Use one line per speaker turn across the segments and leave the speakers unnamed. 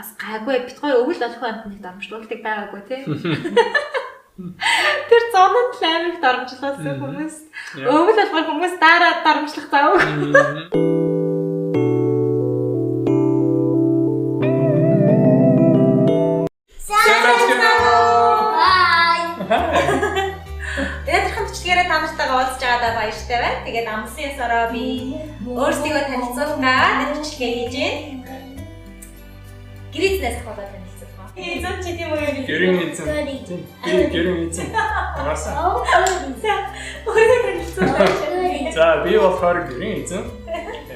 бас гайгүй бит гоё өвөл болох амтныг дарамжлуулдаг байгаагүй тий. Тэр зонод лаймыг дарамжлуулсан хүмүүс өвөл болох хүмүүс дараа дарамжлах заав. Танартайгаа уулзж байгаадаа баяртай байна. Тэгээд амлсан ёсороо би өөрсдийгөө танилцуулгаа нэвчлэгээ хийж байна. Гэрээзнээс хаваад танилцуулгаа. Эзэн чи тийм үү?
Гэрэн эзэн. Би гэрэн эзэн. Агаарсан.
Өөрөө танилцуулгаа.
За би болохоор гэрэн эзэн.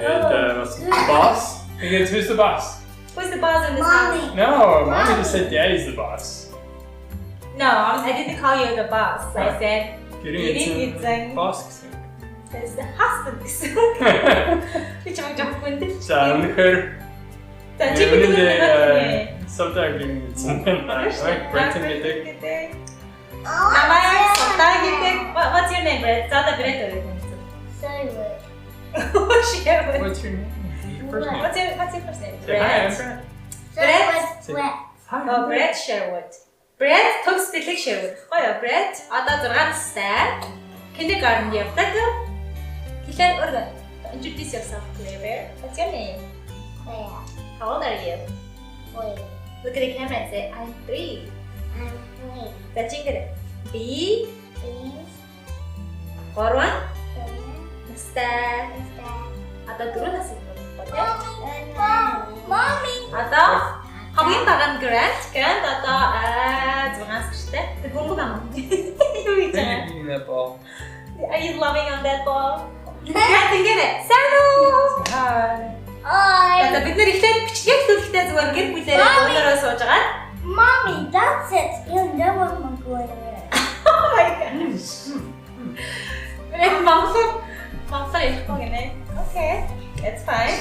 And was boss. And who's the boss?
Who's the boss in this house?
No, mommy just said daddy's the boss.
No, I didn't call you the boss. I said
Gэрэн эзэн. Boss.
That's the husband. Би ч яг хүндэл.
За өнөхөр
чи бидний
савтаа гэрэн эзэн. Брэйтэн гэдэг.
Намайг савтаа гэдэг. What's your name, Brett? Зада Brett үү?
Sherwood.
Sherwood.
What's your name?
What's your first name?
Say hi, I'm Brett.
Brett.
Oh, Brett Sherwood. Brett төгс дэлэг Sherwood. Гоё Brett. Одоо 6 настай. Kindergarten явдаг. Хэлээр өргө. Introduce yourself, Claire. What's your name?
Claire.
How old are you?
4.
Look at the camera and say, I'm 3.
I'm 3.
That's it. B.
Please.
3.
3.
Настай. Одоо 4 нас юм байна.
Mommy.
Одоо хамгийн бага нь Grant одоо 6 настай. Тэг хөнгө гам. Юу хийж байгаа?
In that ball.
Are you loving on that ball? Grant get it. Sano.
Hi.
Та бид нэр ихтэй бичлэг төлөвтэй зүгээр гэр бүлээрээ дуунаараа сууж байгаа.
Mommy, that's it. You'll never go anywhere.
Oh my gosh. Монголоор ярихгүй гинэ. Okay. That's fine.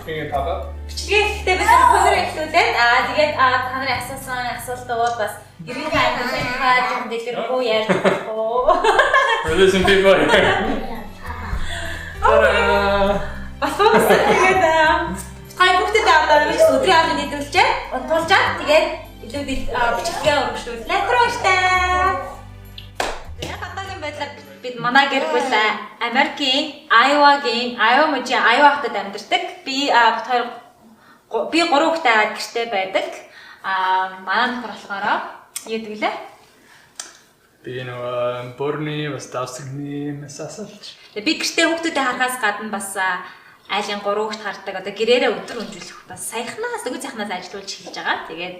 Can you pop up?
Бичлэгээ ихтэй бид өнөөдөр эхлүүлээд тэгээд та нарын асуусан асуултууд бас ерөнхий аймагийнхаа юм дэлгэрэнгүй ярьж байгаа.
We're losing people here.
Бас тэгээд гай бүгдээ одоо нэг өдрийн аврал нийлүүлжээ. Унтуулжаа. Тэгээд илүү бичлэгээ өргөжлүүлээ. Баяртай. Яг одоогийн байдлаар бид манай гэр бүл Америкийн Iowa мужийн Iowa хотод амьдардаг. Би 3 хүүхэдтэй гэртээ байдаг. Манай нөхөр болохоор юу гэвэл
Би нөгөө Борны бас давсагны масаасалж.
би гэртээ хүүхдүүдэд харахаас гадна бас айлын 3 хүүхд хардаг. Одоо гэрээрээ өдөр өнжүүлэх бас саяхнаас дэгүү сайхнаас ажиллуулж эхэлж байгаа. Тэгээд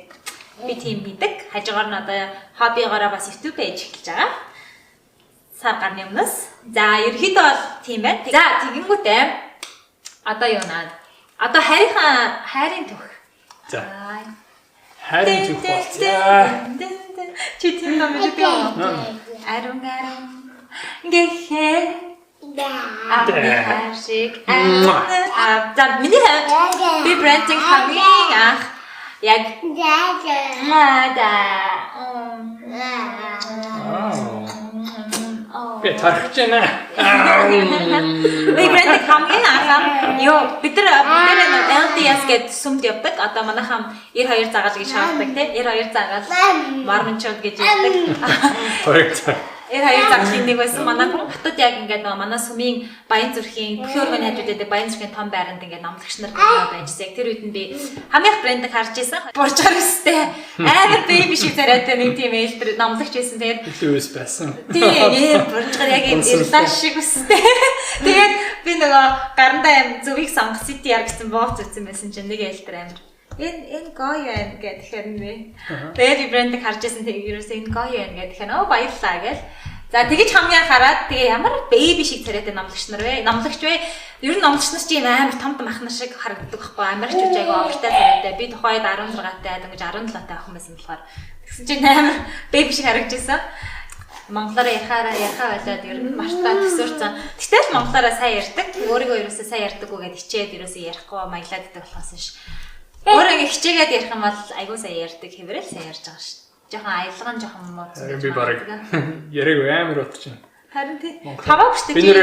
би тийм хийдэг. Хажуугаар нь одоо хоббигоороо бас YouTube пэйж эхэлж байгаа. Сар гарны өмнөөс. За ерөөхдөө бол тийм байна. За тэгэнгүүтээ одоо юу наа? Одоо хайрын төх.
За. Хайрын төх болцоо.
Чи тийм юм шиг юм. Арун гэхээ Ашиг. За миний хувьд би брендинг хамгийн анх яг
Би тархаж байна.
Би брендинг хамгийн анх юу бид нар LDS гэдэг сүмд явдаг. Одоо манайхаа 92 загаал гэж шаарддаг тийм 92 загаал марманчууд гэж ярьдаг.
Correct.
92 загалын нэг байсан. Манай хотод яг ингээд манай сүмийн Баян зүрхийн бүхэн өргөний хажуудад Баян зүрхийн том байранд ингээд номлогч нар байжсэн. Яг тэр үед нь би хамгийн брендийг харж ирсэн. Буржгаар өстэй. Амар бэби шиг царайтай нэг тийм ээлтэр номлогч байсан. Тэгээд
Лүүс байсан.
тийм буржгаар яг юм ирлаш шиг өстэй. Тэгээд би нөгөө гарандаа юм зөвийг сонгох CTR гэсэн бооц үзсэн байсан чинь нэг ээлтэр амар энэ гоё юм гэхээр нэ. Тэгээд би брендийг харж ирсэн. Тэгээд ерөөсөө энэ гоё юм гэхээр баярлалаа гэл. За тэгэж хамгийн хараад тэгээ ямар бэби шиг царайтай номлогч нар вэ? Номлогч вэ? Ер нь номлогч нар чи амар том ахна шиг харагддаг байхгүй Америкчууд айгаа овртай царайтай. Би тухайд 16-тай ингэж 17-тай ах юм байсан болохоор тэгсэн чинь амар бэби шиг харагдажсэн. Монголоор яхаа байлаад ер нь маш та төсөөрцөн. Гэтэл монголоор сайн ярьдаг. Өөрийгөө ерөөсөө сайн ярьдаггүй гэд хичээд ерөөсөө ярихгүй маялаад байдаг болохоос ш. Өөрөө хичээгээд ярих юм бол айгуу сайн ярьдаг хэвээрээ сайн ярьж байгаа ш. Жохон аялган жохон муу.
Би бараг яриг амар утчих.
Харин тий. Хамаагүй шүү дээ.
Би нэр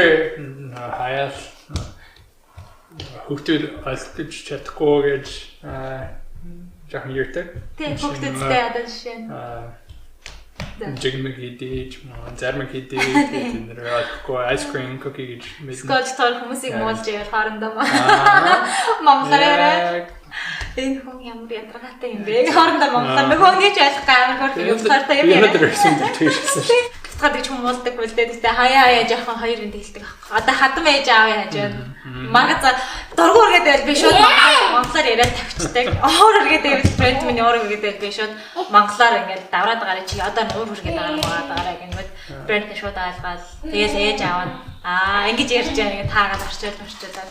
хаяал хүүхдүүд ойлгож чадахгүй гэж жоохон юутай.
Тэг хөгтөдтэй одоо жишээ нь.
Жигмэг хийдэж, зармэг хийдэж, тэнд нэрээ ice cream cookie гэж мэднэ.
Скотч тоор хүмүүсийг муулж яагаад хоорондоо монголоор энэ хүн ямар ядаргаатай юм бэ? Хоорондоо монголоор нөгөөний ч ойлгохгүй амар хөрх юм цаартай юм яа. Гадаг ч хүмүүстэг үлдээд тэ хаяа жоохон хоёр гинт хэлдэг аахгүй. Одоо хадам ээж аав яаж байна? Магаз дургуур гэдэг би шууд монголоор яриад тавьчихдаг. Өөр үргээд байвал брэнд миний өөр үргээд би шууд монголоор ингээд давраад гараа чи одоо нуур үргээд байгаа гэнэт брэнд нь шууд аалгаад тэгэл ээж аав ингэж ярьж байгаа ингээд таагаад орчуулаад.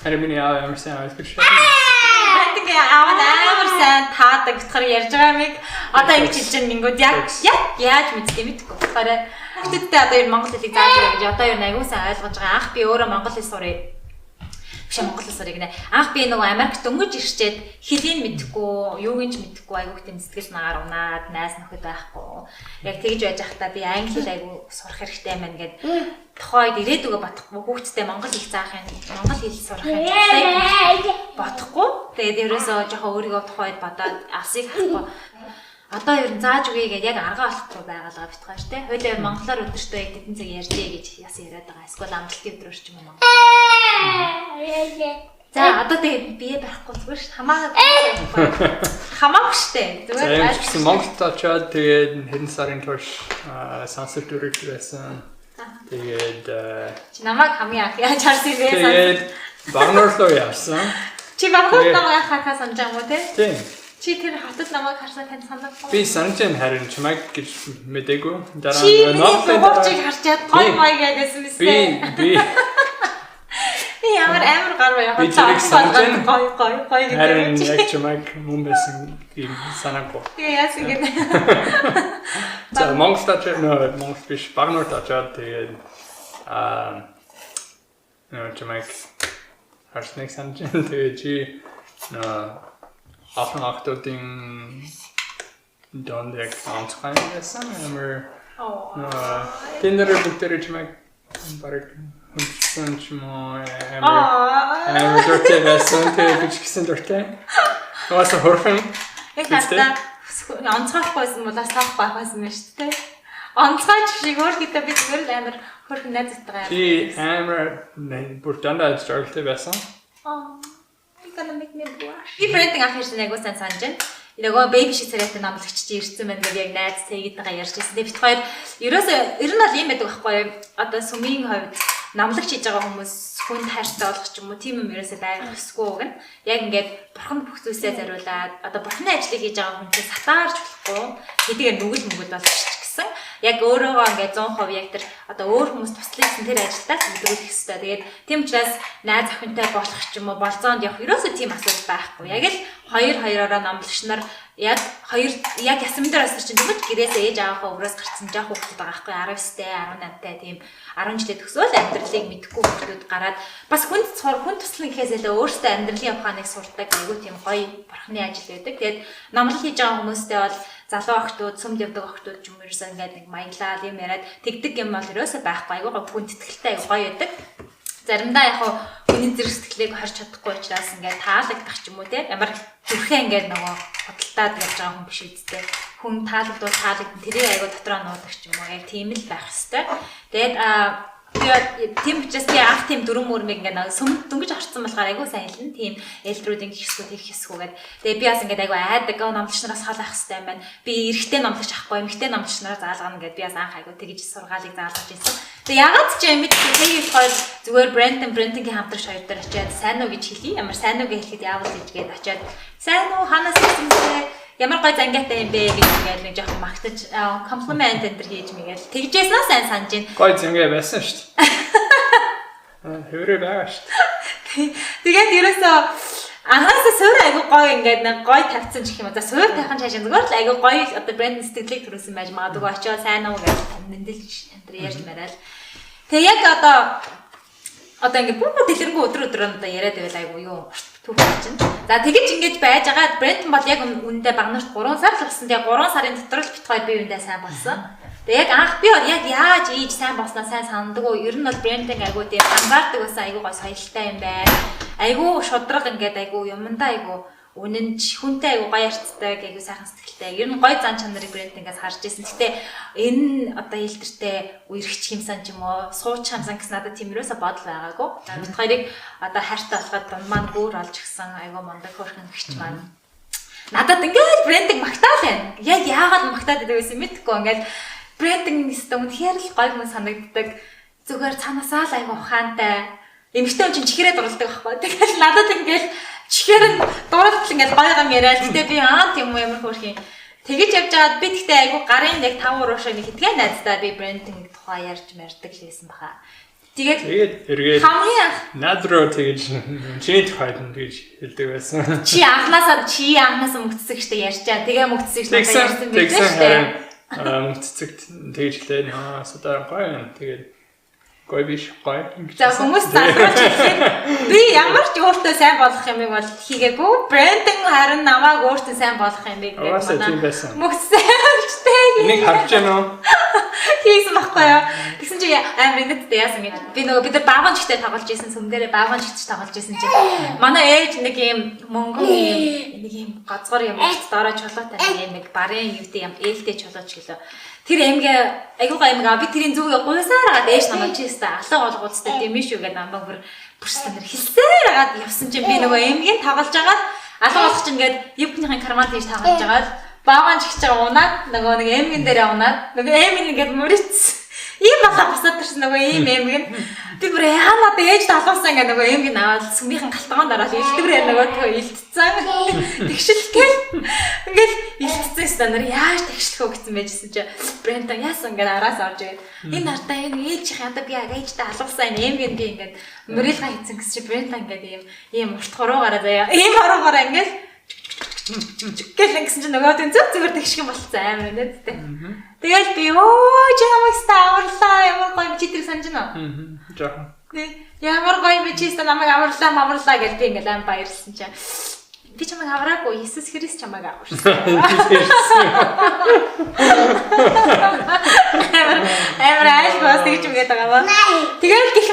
Харин миний аав ямар сайн аваад гэж.
Брэнд аав амар сайн таадаг гэхээр ярьж байгаа миг одоо ингэж хэлж байгаа мингүүд яаж мэддэг мэдгүй. Тэгэхээр Гэхдээ одоо ер Монгол хэлийг зааж байгаа гэж одоо ер нь аягүй сайн ойлгож байгаа. Анх би өөрөө монгол хэл сурыг. Биш монгол хэл сурыг нэ. Анх би нөгөө Америкт дөнгөж ирчээд хэлийг мэдэхгүй, юуг нь ч мэдэхгүй аягүй тийм сэтгэл нагаар унаад, найз нөхөд байхгүй. Яг тэгж байж байхдаа би англи хэл аягүй сурах хэрэгтэй маань гэд тухайд ирээдүгөө бодохгүй хүүхдтэй монгол хэл заах юм, монгол хэл сурах юм бодохгүй. Тэгээд ерөөсөө жоохон өөрийгөө тухайд бодоод алсыг хахгүй. Одоо ер нь зааж үгүй гэдээ яг арга олохгүй байгаалаа битгаар тий. Хойлоо монголоор өдөртөө яг тэдэн цаг ярьдээ гэж яасан яриад байгаа. Эсвэл амралтын өдрөөр ч юм уу монгол. За одоо тэгээд бие барихгүй зүгээр ш хамаагүй штэ. Зүгээр
ажилласан Монголд очоод тэгээд хэдэн сарын турш сансар дүрэг байсан. Тэгээд
чи намайг хамгийн анх яаж харсан бэ?
Тэгээд Багнуурлуу явсан.
Чи Багнуурт намайг хахаа санаж байгаа юм уу тий?
Тийм.
Чи тэр хотод намайг харсан тань санахгүй.
Би санджин харин чимайг гэж мэдээгүй.
Дараа нь ногоочийг харчаад гой мой гэдээсэн мэт.
Би
ямар амар гар бая
хоцоо санджин
гой гэдэг.
Харин яг чимайг мөн байсан юм санаагүй.
Тэгээ яасан гэнэ.
За Монголд Монгол биш Багнуурт очоод тэгээд чимайг харсныг санджин тэгээд чи Ахын ахтуудын донд яг онцгой байсан амар тэнэр бүгдээр чимэг бараг хүнсэн ч юм уу амар дуртай байсан тэгээд бичсэн дуртай. Уус хөрхэн.
Яг надад онцгойхгүйсэн бол асаах байхсан юм шүү дээ. Онцгойч шиг өөр гэдэг би зүгээр л амар хөрхэн найзтайгаа.
Би амар бүр дандаа struggle байсан.
Gonna make me blush. Би брендинг анх ирсэн айгуу сайн санаж байна. Нөгөө baby shit царайтай намлагч чи ирсэн байна гэж яг найз цээгтэйгээ ярьж байсан. Тэгээд бит хоёр ерөөсөө ер нь бол юм байдаг байхгүй юу? Одоо сүмийн хувьд намлагч хийж байгаа хүмүүс хүнд хайртай болох ч юм уу тийм юм ерөөсөө байх ёсгүй үг нь. Яг ингээд бурханд бүх зүйлсээ зориулаад одоо бурханы ажлыг хийж байгаа хүнтэй сатаарч болохгүй. Хэдийгээр нүгэл мөгөл болж гэсэн. Яг өөрөөгөө ингээд 100% яг тэр одоо өөр хүмүүс туслахсан тэр ажилдаа зөвлөх хэрэгтэй. Тэгээд тийм учраас найз охинтой болох ч юм уу болцоонд явах ерөөсөө тийм асуудал байхгүй. Яг л хоёроо намлагч нар яг ясам дээр асар чинь тэгвэл гэрээсээ ээж аавынхаа өврөөс гарсан жоох хүүхдүүд байгаа байхгүй 19-тэй 18-тай тийм 10 жилээ төгсөөл амьдралыг мэдхгүй хүүхдүүд гараад бас хүн туслан гэхээс илүү өөрсдөө амьдралын ухааныг сурдаг айгүй тийм гоё бурхны ажил байдаг. Тэгээд намлал хийж байгаа хүмүүстэй бол залуу охтууд, сүмд явдаг охтууд ч юм ерөөсөө ингээд нэг маяглал юм яриад тэгдэг юм бол ерөөсөө байхгүй айгүй хүн тэтгэлтэй айгүй гоё байдаг. Заримдаа яг хүний зэрэг сэтгэлийг харж чадахгүй учраас ингээд таалагдах ч юм уу те ямар зүрхээ ингээд нөгөө хөдөлтаад явж байгаа хүн биш үсттэй хүн таалагдвал таалагдсан тэрийг айгуу дотроо нуудаг ч юм уу яг тийм л байх хэвээр. Тэгээд тийм учраас би анх тийм дөрөв мөрмийг ингээд сүмд дөнгөж орцсон болохоор айгуу сайн хэлнэ тийм элдрүүдийн хэсгүүд их хэсгүүгээд тэгээд би бас ингээд айгуу айдаг номлогч нараас халаах хэвээр юм байна. Би эрэгтэй номлогч ахгүй эмэгтэй номлогч нараа заалгана гэдээ би бас анх айгуу тэгж сургаалыг заалгаж байсан. Тэгээд ягаад ч юм мэдээ болохоор зүгээр брендингийн хамтрагч хоёр дээр очиад сайн уу гэж хэлье. Ямар сайн уу гэж хэлэхэд яавал гэжгээд очиад сайн уу ханаас ирсэнтэй ямар гой зангиатай юм бэ гэж ингээд нэг жоохон магтаж комплимент энэ төр хийж мэгээл тэгжээснаа сайн санаж байна.
Гой зангиа байсан шүү дээ. Хөрөө байгаа шүү дээ.
Тэгээд ерөөсөө анхаасаа суур айгу гой ингээд нэг гой тавьсан гэх юм уу. За суур тавих нь цаашаа зүгээр л айгу гой одоо брэнд сэтгэлийг төрүүлсэн байж магадгүй очиод сайн уу гэж мэндэлж энэ төр ярьж мараал. Тэгээ яг одоо ингээд бүр дэлгэрэнгүй өдрөөр одоо яриад байвал айгу юу түүх чинь. За тэгэж ингэж байж байгаа брэнд бол яг үнэндээ Багнуурт 3 сар л болсон. Тэгээ 3 сарын дотор л бит хоёр би үндэ сайн болсон. Тэгээ яг анх би бол яг яаж ийж сайн болсноо сайн сандаг уу? Ер нь бол брендинг айгуу тийм анзаардаг байсан айгуу гой соёлтой юм байна. Айгуу шудраг ингээд айгуу юмдаа айгуу үнэнч хүнтэй айгу гоё ярьцтай айгу сайхан сэтгэлтэй. Ер нь гоё зан чанарыг брендингээс харж ирсэн. Гэтэ энэ одоо илтертэй үерхч хэмсэн ч юм уу, сууч хамсан гэсэн надад тийм ерөөсө бодол байгаагүй. Бид хоёрыг одоо хайртай болоход дунд маань бүр олж гисэн айгу мондаг хөөрхөн гэгч маань. Надад ингээд брендинг магтаал байна. Яг яагаад магтаад байдаг вэ мэдэхгүй. Ингээд брендинг нэстэ үнэхээр л гоё юм санагддаг. Зүгээр цаанаасаа л айгу ухаантай. Эмэгтэй хүн чинь чихрээ дурлдаг байхгүй. Тэгэхээр надад ингээд чихээр нь дурлал ингээд гоё юм яриад. Гэтэ би тийм юм ямар хөөрхий. Тэгэж явж байгаад би тэгтээ айгу гарын яг 5 уушаа нэг хитгэн найздаа би брендинг тухай ярьж мэрдэг лээсэн баха. Тэгээд
эргээд
хамгийн
надруу тэгэж чиний тухайд нь тэгэж хэлдэг байсан.
Чи анханасаа мөгцсөн гэжтэй ярьчаа. Тэгээ мөгцсөн гэж ярьсан байх шүү дээ.
Мөгццэгт тэгэж хэлээ. Содаа гоё. Тэгээд гоё биш гоё.
За хүмүүс залгууч хэлэхэд би ямар ч өөртөө сайн болох юмыг бол хийгээгүй. Брендинг харин намайг өөртөө сайн болох юмыг
мөгцсөн.
Энийг
харж байна уу?
Хийсэн байхгүй юу? Тэгсэн чи амар инээдтэй яасан гэж. Би нөгөө бид нар баагаан жигтэй тоглож исэн, сүмдэрээ баагаан жигтэй тоглож исэн чи манай ээж нэг юм мөнгөн нэг юм газар юм доороо чулуутай нэг барын юутэй юм ээлтэй чулууч гэлөө. Тэр эмгээ айгуугаа эмгээ би тэрийн зүг гуйсаар агаад ээж намайг чи өстэй алга болгоцтой тийм шүү гэдэг намайг бүрстэн тэр хэлсээр агаад явсан чинь би нөгөө эмгийн тоглож агаад алга болох чинь ингээд юбкийнхын карман тийш тоглож агаад баагаан жигч унаад нөгөө нэг эмгэн дээрээ унаад нөгөө эмгэн ингээд мөрөц ийм бахаа босоод ирсэн нөгөө ийм эмгэн би бүр яанаа ээж талуулсан ингээд нөгөө эмгэн аваад сүмийнхэн галтгоонд ороод илтгэврээр нөгөөдгөө илтцсэн тэгшилтэл ингээд илтцсэн стандар яаж тэгшлэх вэ гэсэн байжсэн чи брендинг яасан ингээд араас орж ирээд энэ артаа энэ ээлжих ята би ээжтэй алуулсан эмгэн би ингээд мөрөлга хийцэн гэсэн чи брендинг ингээд ийм урт хуруугаараа заяа ийм хуруугаараа ингээд гэл ингэсэн чинь нөгөө тийм зүгээр тэгшгэн болцсон амар нэттэй. Тэгэл би чамайста аварлаа ямар гоё чи тэр санаж байна.
Жаахан.
Ямар гоё би чиста намайг аварлаа гэж би ингээл амар баярлсан чинь. Би чамайг авраагүй Иесус Христ чамайг аварсан. Амар айлгаас тэгж үгээд байгаа ба. Тэгэл гих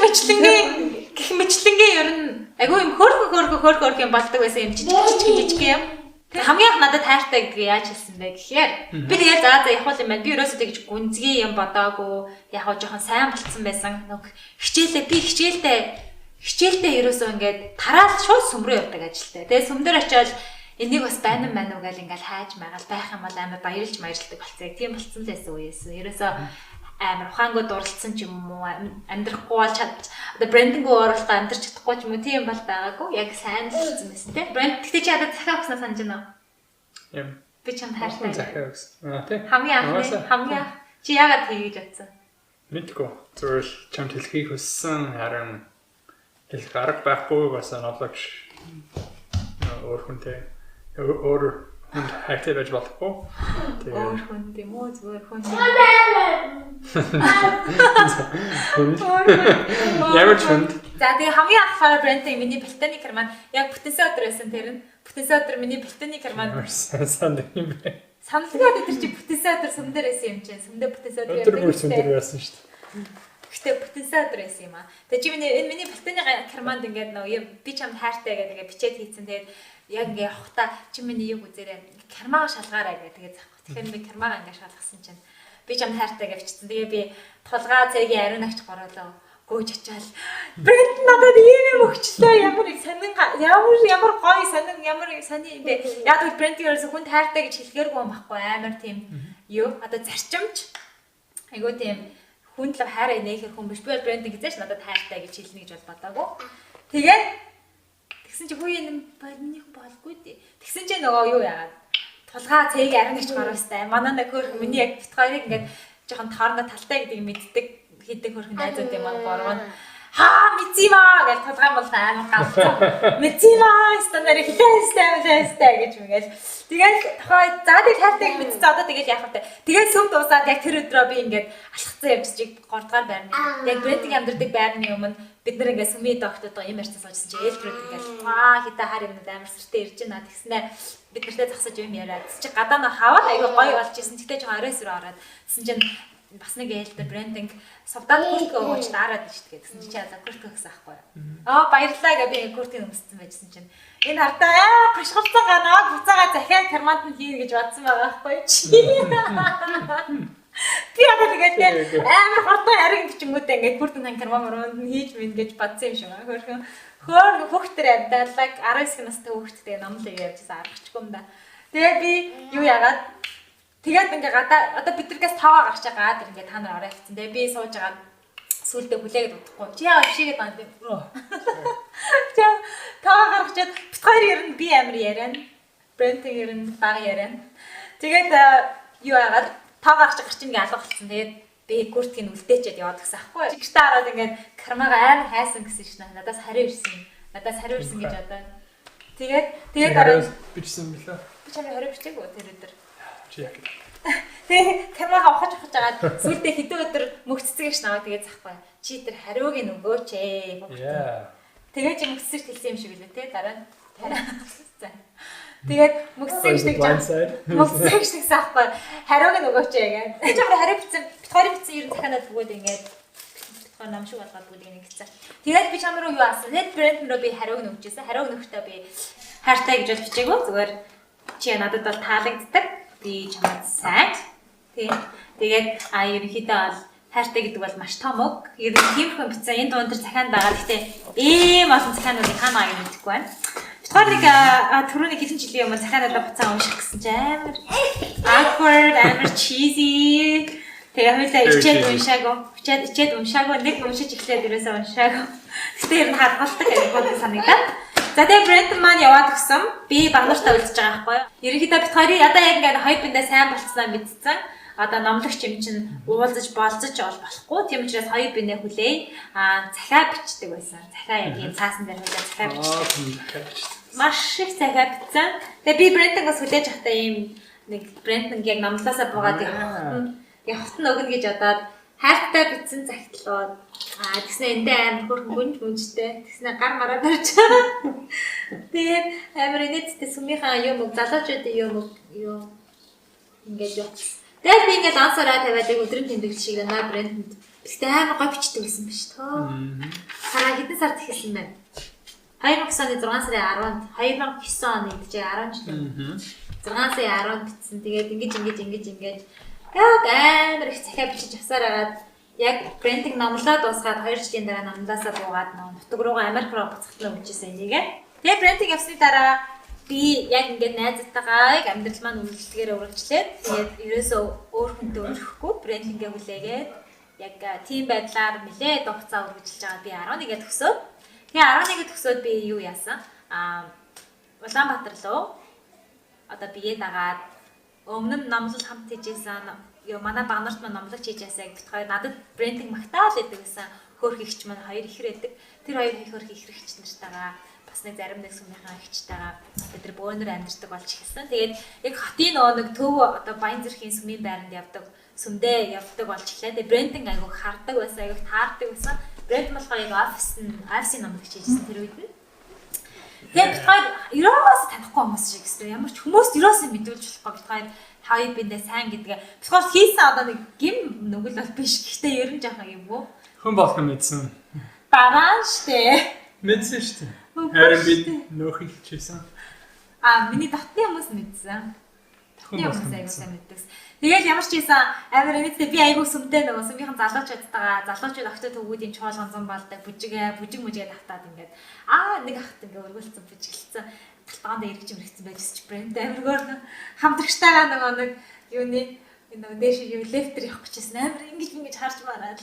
мэтлэнгийн ер нь айгүй юм хөөрхөн юм болдог байсан юм жижиг юм. Хамгийн их надад тайртай гэдэг яаж хэлсэн бэ гэхээр би тэгээд за явах юм байна. Би ерөөсөө тэгж гүнзгий юм бодоагүй. Яг жоохон сайн болцсон байсан. Хичээлдээ ерөөсөө ингээд тараал шууд сүм рүү явдаг ажилтай. Тэгээд сүм дээр очиод энийг бас байна уу гэж ингээд хайж магаал байх юм бол амар баярлж маярилдаг болцсон. Тийм болцсон байсан үеэс. Ерөөсөө амар ухаангууд дурлцсан ч юм уу амьдрахгүй бол одоо брендингөө оруулах амьдрч чадахгүй ч юм уу тийм бол байгаагүй яг сайн л болсон байсан тийм брэнд гэхдээ чи одоо захиа өгснөө санаж байна уу? Юм. Би ч хайртай.
Захиа өгсөн. Тийм.
Хамгийн чи яагаад хийгэж чадсан?
Мэдгүй. Зүгээр л чамд хэлхийг хүссэн харин хэлэх арга байхгүй бас ноологч өөр хүнтэй өөр хүнд хайртай байж болохгүй.
Өөр хүн тийм үү зүгээр хүн.
Ямар ч.
За тэгээ хамгийн анхаарал брендинг миний Балтаны карман яг бүтэнсэ өдөр байсан тэр нь. Бүтэнсэ өдөр миний Балтаны карман.
Сандаг юм бэ.
Саналгаа тэр чи бүтэнсэ өдөр сүмдэр байсан юм чинь. Сүмдэр бүтэнсэ өдөр
өдөр бүр сүмдэр байсан шүү дээ.
Гэхдээ бүтэнсэ өдөр байсан юм аа. Тэгээ чи миний Балтаны карманд ингээд нөгөө би чамд хайртай гэдэг бичээд хийцэн тэгээд яг ингээ явахдаа чи миний юг үзээрэй кармаага шалгаарай гэдэг заахгүй. Тэгэхээр би кармаага ингээ шалгасан чинь би чамд хайртай гэвчсэн. Тэгээ би тулгаа цэгийн ариун агч гороолоо гөөж очиад брэнд надад ийм өгчлөө ямар гоё сонин юм бэ. Яг л брендийн ерөөсө хүн хайртай гэж хэлэхээргүй юм байхгүй амар тийм юу одоо зарчимч айгуу тийм хүн л хайраа нээхэр хүн биш. Би бол брендинг хийжээш надад хайртай гэж хэлнэ гэж бол бодоагүй. Тэгээд тэгсэн чи хүү юм миний хүн болгүй дээ. Тэгсэн чи нөгөө юу яагаад тулгаа цэгийг ариун гэж гаруустай. Манай нэг хөрх миний яг бит хоёрыг ингээд жоохон тоорно талтай гэдгийг мэддэг хийдэг хөрх найзууд юм аа боргоно. Мицимаа гэж тулгаан бол амар галзуу. Мицимаа стандарт хэлээстэй гэж мэгэл. Тэгээд тохой за тэг хайртайг мэдсэн одоо тэгээд яах вэ? Тэгээд сүм дуусаад яг тэр өдрөө би ингээд алхацсан явчихжиг 3 дугаар байрны. Яг брендинг амьдрдаг байрны өмнө бид нэр ингээд сүмийн доктод юм ярьсан суужсан чи ээлтрүүд ингээд хитэ хар юмнууд амар сэртээ ирж байна. Тэгснэ бид нартай засаж юм яриад. Чи гадаа нь хаваа айгаа гоё болж исэн. Тэгтээ жоохон оройс руу ороод. Тэгсэн чинь бас нэг ээлтэй брендинг сувдаад куртка өгөөч дараад ичдэг гэсэн чи за куртка гэсэн аахгүй. Баярлалаа гэж би курткийг өмссөн байжсэн чинь энэ хартаа гашгалцсан ганаа буцаага захиад карманд нь хийнэ гэж бодсон байгаа аахгүй чи. Би одоо тэгээд амар хурдан харин бичмүүдээ ингээд куртэн карманд хийж мэн гэж бодсон юм шиг байна. Хөөр хүүхдэр амьдаалаг 19 настай хүүхдтэй номлог явьжсэн аргачихгүй юм да. Тэгээд би юу яагаад тэгээд ингээ гадаа одоо бидрэгээс тоогоо гарч байгаа гад ингээ та нар орой хэлсэн. Тэгээд би сууж байгаа сүулдэ хүлээгээд удахгүй. Чи яа бишгээд байна тийм. Чи тоогоо гаргачаад бит хоёр ер нь би амар яриан. Брендинг ер нь баг яриан. Тэгээд юу яагаад тоогоо гарч ингээ алга болсон. Тэгээд би курткийг үлдээчээд яваад гэсэн аахгүй. Чигтээ хараад ингээ кармага амар хайсан гэсэн шнэ. Надаас хариу ирсэн. Надаас хариу ирсэн гэж одоо. Тэгээд дараа
бичсэн билээ.
би чамайг хариу бичээгүй тэр өдөр.
Чи яг.
Тэгээ камераа авахж агаад сүлдээ хэдэн өдөр мөгццгийг шнаа тэгээ захгүй. Чи тэр хариуг нь өгөөч ээ. Тэгээ чи мөгцсэж хэлсэн юм шиг үлээ те дараа. Тэгээд мөгцсэж тэгсэн аахгүй. Хариуг нь өгөөч ээ гэ. Би чамайг хариу бичсэн. Битгорын бичсэн ер нь захианаад өгөөд ингээд битгор нам шиг болгоод бүгд ингэ гэсэн. Тэгээд би чамайг юу аасан? Net brand руу би хариуг нь өгчээсэн. Хариуг нөхтөө би хайртай гэж бол бичээгүй. Зүгээр чи надад бол таалагддаг. Би чамд сайн. Тэгээд ерөнхийдөө бол хайртай гэдэг бол маш том үг. Ер нь тиймхэн бицэн энэ дунд төр захианд байгаа. Гэхдээ ийм олон захиануудыг хаана байгааг мэдэхгүй байна. Битгаар нэг түрүүний хэдэн жилийн өмнө захиануудаа буцаа унших гэсэн чинь амар awkward, амар cheesy. Тэгээ хоёлаа ичээд уншаагүй, нэг уншиж эхлээд ерөөсөө уншаагүй. Гэхдээ ер нь хадгалдаг гэдэг санагдаад. За тэгээ брэнд маань яваад гисэн. Би багнууртаа үлдчихэж байгаа байхгүй юу? Ерөнхийдөө бит хоёрын одоо яг ингээд хоёр биндээ сайн болцсноо мэдсэн. Одоо номлогч юм чинь уулзаж болцож болохгүй. Тийм учраас хоёр биндээ хүлээе. Захиа бичдэг байсан. Захиа яг ийм цаасан дээр хөлөө захиа бичдэг. Маш их захиа бичсэн. Тэгээ би брендингээс хүлээж авахтаа ийм нэг брендинг яг номлолоосоо буугаад явахт нь өгнө гэж бодоод хайртай бичсэн загтлууд тэгснэ эндээ амар хөрхөн гүнжтэй тэгснэ гар мараа барьж байгаа. Тэгээд амар энэтэй сүмийнхаа юм уу залуучуудын юм ингээд юу. Тэгээд би ингээд ансараа тавиад өдрийн тэмдэглэл шиг наа брендэнд тэгтээ амар гой бичдэг гэсэн биш тоо. Хараа хэдэн сард ихсэн бэ? 2009 оны 6 сарын 10-нд 2009 оны гэж 10 жил. 6 сарын 10-нд бичсэн. Тэгээд ингэж яг амар их захиа бичиж авсаар агаад яг брендинг номлоод дуусгаад 2 жилийн дараа номлоосаа буугаад нутаг руугаа Америк руу буцахтал өгчээсэн энийг. Тэгээ брендинг явсны дараа би яг ингээд найзтайгаа яг амьдрал маань үйлчлэгээр өргөжлээд тэгээд ерөөсөө өөр хүнтэй өрөхгүй брендингээ хүлээгээд яг тийм байдлаар нэлээд хугацаа үргэлжилж байгаа би 11-д төгсөөд. Тэгээ 11-д төгсөөд би юу яасан? Улаанбаатар руу одоо бие дагаад өмнө нь номлол хамт хийжсэн. Ёо манай багнарт маань номлогч хийжээсэй бит хоёр надад брендинг магтаал гэдэг гэсэн хөөх ихч маань хоёр ихэр байдаг. Тэр хоёр хөөх ихрэгч нартайгаа бас нэг зарим нэг сүмийнхаа ихчтэйгээ тэр бөөнөр амьдэрдэг болж эхэлсэн. Тэгээд яг хотын нэг төв одоо Баян зүрхийн сүмийн байранд явдаг сүмдээ явдаг болж эхлэв. Тэгээд брендинг айгу хардаг байсан, айгу таардаг байсан. Брэнд болохоор яг офисын номлогч хийжсэн тэр үед нь. Тэгээд бит хоёр ерөөс танихгүй хүмүүс шиг гэсэн. Ямар ч хүмүүст ерөөс мэдүүлж болохгүй бит хоёр хаяа биндээ сайн гэдгээ. Тэгэхээр хийсэн одоо нэг гим нүгэл бол биш. Гэхдээ ер нь жоохон юм уу?
Хүн болох юм мэдсэн.
Бараан штэ.
Мэдсэн штэ. Харин би нөх хэлчихсэн.
Миний дотны хүмүүс мэдсэн. Дотны хүмүүс аягүй мэддэг. Тэгээд ямар ч ийсэн амар энэтэй би аягүй сүмтэй нөгөө сүмийнхэн залуучуудтайгаа залуучууд огтой төвгүүдийн чуулганзан болдог бүжиг тавтаад ингээд нэг ахт ингээд өргөлцөн бүжиглцэн талтгаанд эргэж мэрэгцэн байжсэн чи брэнд амиргоор хамтрагчтайгаа нөгөө нэг юуны нөгөө дээш юу лефтер явах гэжсэн амар ингэж харж мараад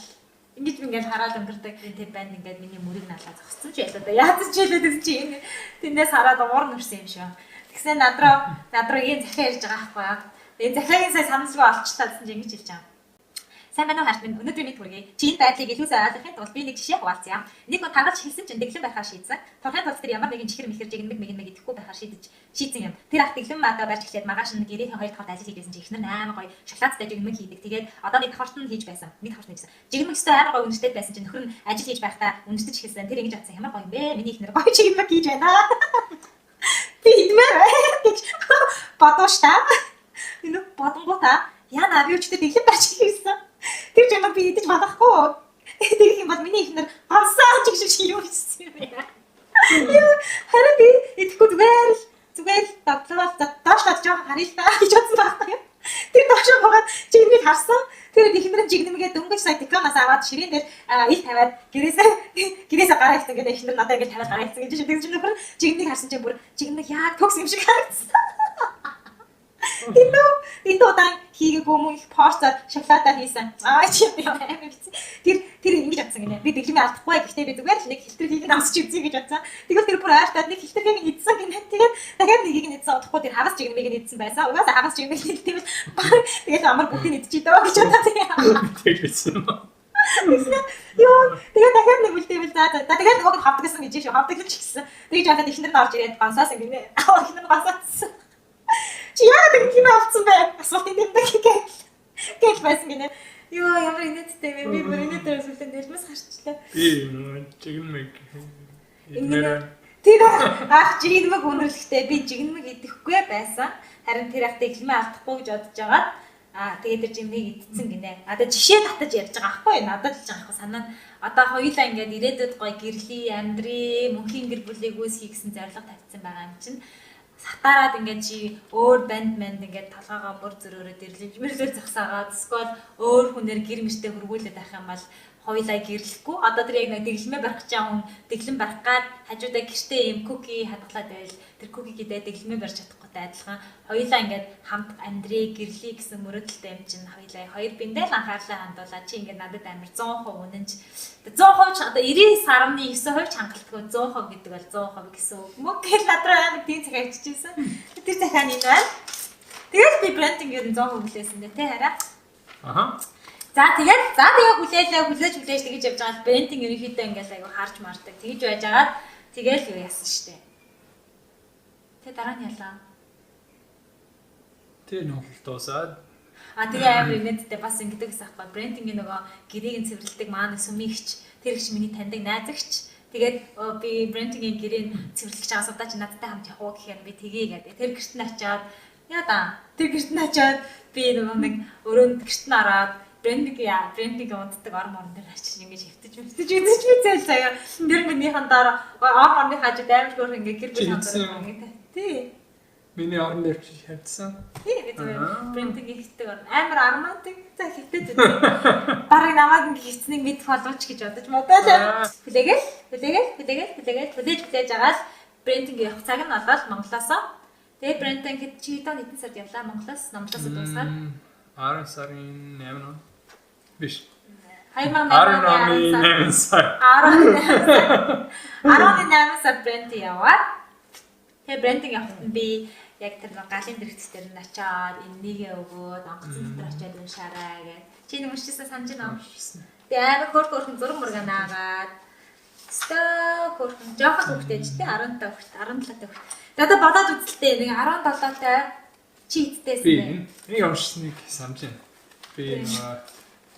ингэж ингээд хараад өнгөрдөг тэр банд ингээд миний мөрийг налаа зогссон ч ялаа да яац ч хэлээд чи тэндээс хараад уур нүрсэн юм шиг. Тэгснэ над руу ийм захиа ярьж байгаа байхгүй. Тэгээд захиагийн сая санамсруу олчлаа гэсэн чинь ингэж хэлж байгаа. Сайн байна уу харт минь өнөөдрийн мэд хүргэе. Чи энэ байдлыг илүүсээ ойлгохын тулд би нэг жишээ хуваалцъя. Нэг гоо тангалж хэлсэн чинь дэглэм байхаар шийдсэн. Турхайн тулд тэр ямар нэгэн чихэр мэхэр жигнэг идэхгүй байхаар шийдсэн юм. Тэр ах дэглэм маадаа барьж эхлээд магаш нь гэрээхийн хоёр давхарт ажил хийжсэн чинь ихнэр амар гоё шоколадтай жигнэг хийдэг. Тэгээд одоо нэг давхарт нь хийж байсан. Нэг давхарт нэгсэн. Жигнэг өстой амар гоё үнэтэй байсан чинь нөхөр нь ажил хийж байхдаа үнэтэй ихсэн. Тэр ингэж атсан ямар гоё юм бэ? Миний ихнэр гоё жигнэг хийж байна. Би идмээр гэж бодоош та. Энэ бодонгоо та яна би өчтөр дэглэм барьж хийсэн. Тэр ч юм би идэж болохгүй. Тэгэх юм бол миний ихнэр гонсоо ч гэж юу хийсэн юм бэ? Харин би идэхгүй зүгээр л дотлоо доошлоод жоохон харъя л та гэж бодсон байхгүй юу? Тэр доошоо буугаад жигнэмийг харсан. Тэр ихнэр жигнэмгээ дөнгөж сая дипломоос аваад ширээн дээр ил тавиад гэрээсээ гараа ихсэн гэдэг ихнэр надад ингэж тавиад гараа ихсэн гэж тэгж нөхөр жигнэмийг харсан чинь бүр жигнэмийг яг төгс юм шиг харагдсан. Энэ удаан хийгээгүй юм их порцоор шоколадаар хийсэн. Чи яа юм бэ? Тэр ингэж бодсон гинэ. Би дэглэмээ алдахгүй гэхдээ би зүгээр л нэг фильтр хийгээд амсч үзье гэж бодсон. Тэгвэл тэр бүр ойртоод нэг фильтр хийгээд идсэн гинэ. Тэгээд дахиад нэгийг нь идсэн удахгүй тэр хагас жигнэмийг нь идсэн байсан. Угаасаа хагас жигнэмийг идтийвэл тэгээд амар бүгдийг идчихий дөө гэж бодсон.
Тэгж бичсэн юм.
Йоо тэгээд дахиад нэг үлдээвэл за тэгээд нөгөө хавдаг гэсэн гэж шүү. Хавдаг л ч гэсэн. Тэгж хахад ихнэр нь орж ирээд гонсоос гинэ. Ихнэр гонсоос. Чи яагаад ингэ юм алдсан бэ? Асуулт юм даа гэж байсан гинэ. Йоо ямар инээдтэй вэ? Би бүр инээдтэй зүйлээ нэрмэс харчлаа.
Би жигнэмэг
тэр ах жигнэмэг үнэрлэхдээ би жигнэмэг идэхгүй байсан. Харин тэр ахтай гэлмээ алдахгүй гэж бодож байгаа. Тэгээд тэр жигнэмэг идсэн гинэ. Надад жишээ татаж ярьж байгаа аахгүй. Надад л жаахгүй санаа. Одоо хоёулаа ингээд ирээдүйд гоё гэрлийн амьдрий, мөнхийн гэр бүлийг үүсгэх гэсэн зорилго тавьсан байгаа юм чинь. Сатараад ингээд чи өөр банд ингээд толгоогоо бүр зөрөөрөө дэрлэмжмэрлэл зогсаагаад эсвэл өөр хүнээр гэр мөртөө хөргүүлээд байх юм бол хоёулаа гэрлэхгүй. Одоо тэр яг нэг дэглэмээ барих гэж хүн дэглэм барих гад хажуудаа гэртээ юм куки хадгалаад байвал тэр куки гэдэг дэглэмээ барьж чадахгүйтэй адилхан хоёулаа ингээд хамт амьдрий гэрлэе гэсэн мөрөдөлтэй юм чинь хоёулаа хоёр биндээ л анхаарлаа хандуулаад чи ингээд надад амар 100% үнэнч 100% ч одоо 99.9% хангалтгүй 100% гэдэг бол 100% гэсэн үг мөн гэл надраа амар тийм цаг авчижсэн. Тэр захаан энэ байна. Тэгээд би брендинг ер нь 100% хүлээсэн дээ тий хараа.
Аха.
За тэгээд хүлээж тэгж явж байгаа л брендинг ерөнхийдөө ингээл айгу харж мардаг. Тэгж байж агаад тэгэл юу яасан штэ. Тэ дараа нь ялаа.
Тэр нөхөл дуусаад
Тэгээ амар инээдтэй бас ингэдэг гэсэн аахгүй. Брендингийн нөгөө гэрээг нь цэвэрлдэг маань сүмигч тэр их миний таньдаг найзагч. Тэгээд би брендингийн гэрээг цэвэрлэж байгаа суудаа чи надтай хамт явах уу гэхээр би тгий гэдэг. Тэр гэрт нь очиад яа да. Тэр гэрт нь очиад би нөгөө нэг өрөөнд гэрт нь ороод брендинг унтдаг орон дээр очиж ингэж хөвтөж үзэж зээл заяа. Тэр минийхэн дараа орны хажууд амар гөр ингэ гэр бүл хамтарсан ингэ. Тий.
миний орон дээр чи хавцсан.
Тий гэдэг брендинг ихтэй амар армантик за хөвтөж үзээ. Бараг намайг ингэ хийцнийг мэдэх болооч гэж бодож модоо. Хүлээж агаад брендинг явах цаг нь болоод Монголоосоо. Тэгээ брендинг хэд чи хэдэн сард явлаа Монголоос дуусгаад
10 сарын 8 он. Биш.
2008 сар. 18 сар брендинг яваад. Тэгээ брендинг явахад би яг тэр галын дэрэгч дээр нь очиад энэнийг өгөөд онгоцон дотор очиад уншаарай гэж. Чи нэг уншижсэн санаж байна уу? Тэгээ амар хөөрхөн зураг мурга наагаад стаа хөөрхөн жоохон хөвгтэй ч тий 17 хөвгт. Одоо бодоод үзэлтэй нэг 17-тай чи идтэйсэн бэ?
Би уншсныг санаж байна. Би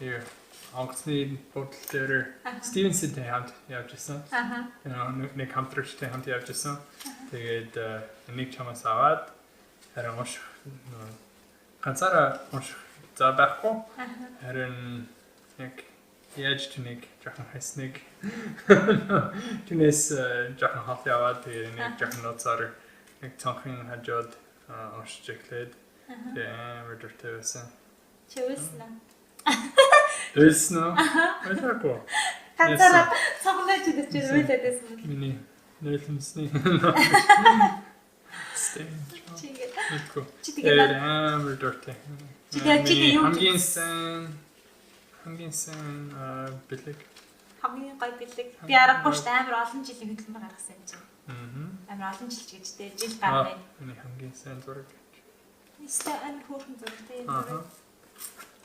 тэр онгоцны бодол дээр Стивенсонтэй хамт явж байсан. Нэг хамтрагчтай хамт явж байсан. Тэгээд нэг чамаас аваад харин унших ганцаараа унших за байхгүй. Харин яг яаж ч нэг жоохон хайсныг түнэс жоохон хот яваад тэгээд нэг жоохон ноцоор нэг цонхын хажууд уншиж эхлээд тэгээд амар дуртай байсан.
Чи үлснэ.
Үлснэ. Айсако.
Ганцаараа цонхноо ч гэж үйлээд байсан.
Миний нэлмсний. Стэн. Чи тэгээд амар дуртай.
Чи юу
хамгийн сайн бэлэг.
Хамгийн гой бэлэг. Би аргагүй шүү дээ амар олон жилийн хөдөлмөр гаргасан юм чинь. Амар олон жил ч гэж дээ жил гарна.
Миний хамгийн сайн зураг.
Нийтдээ амар хөөрхөн зурагтай юм байна.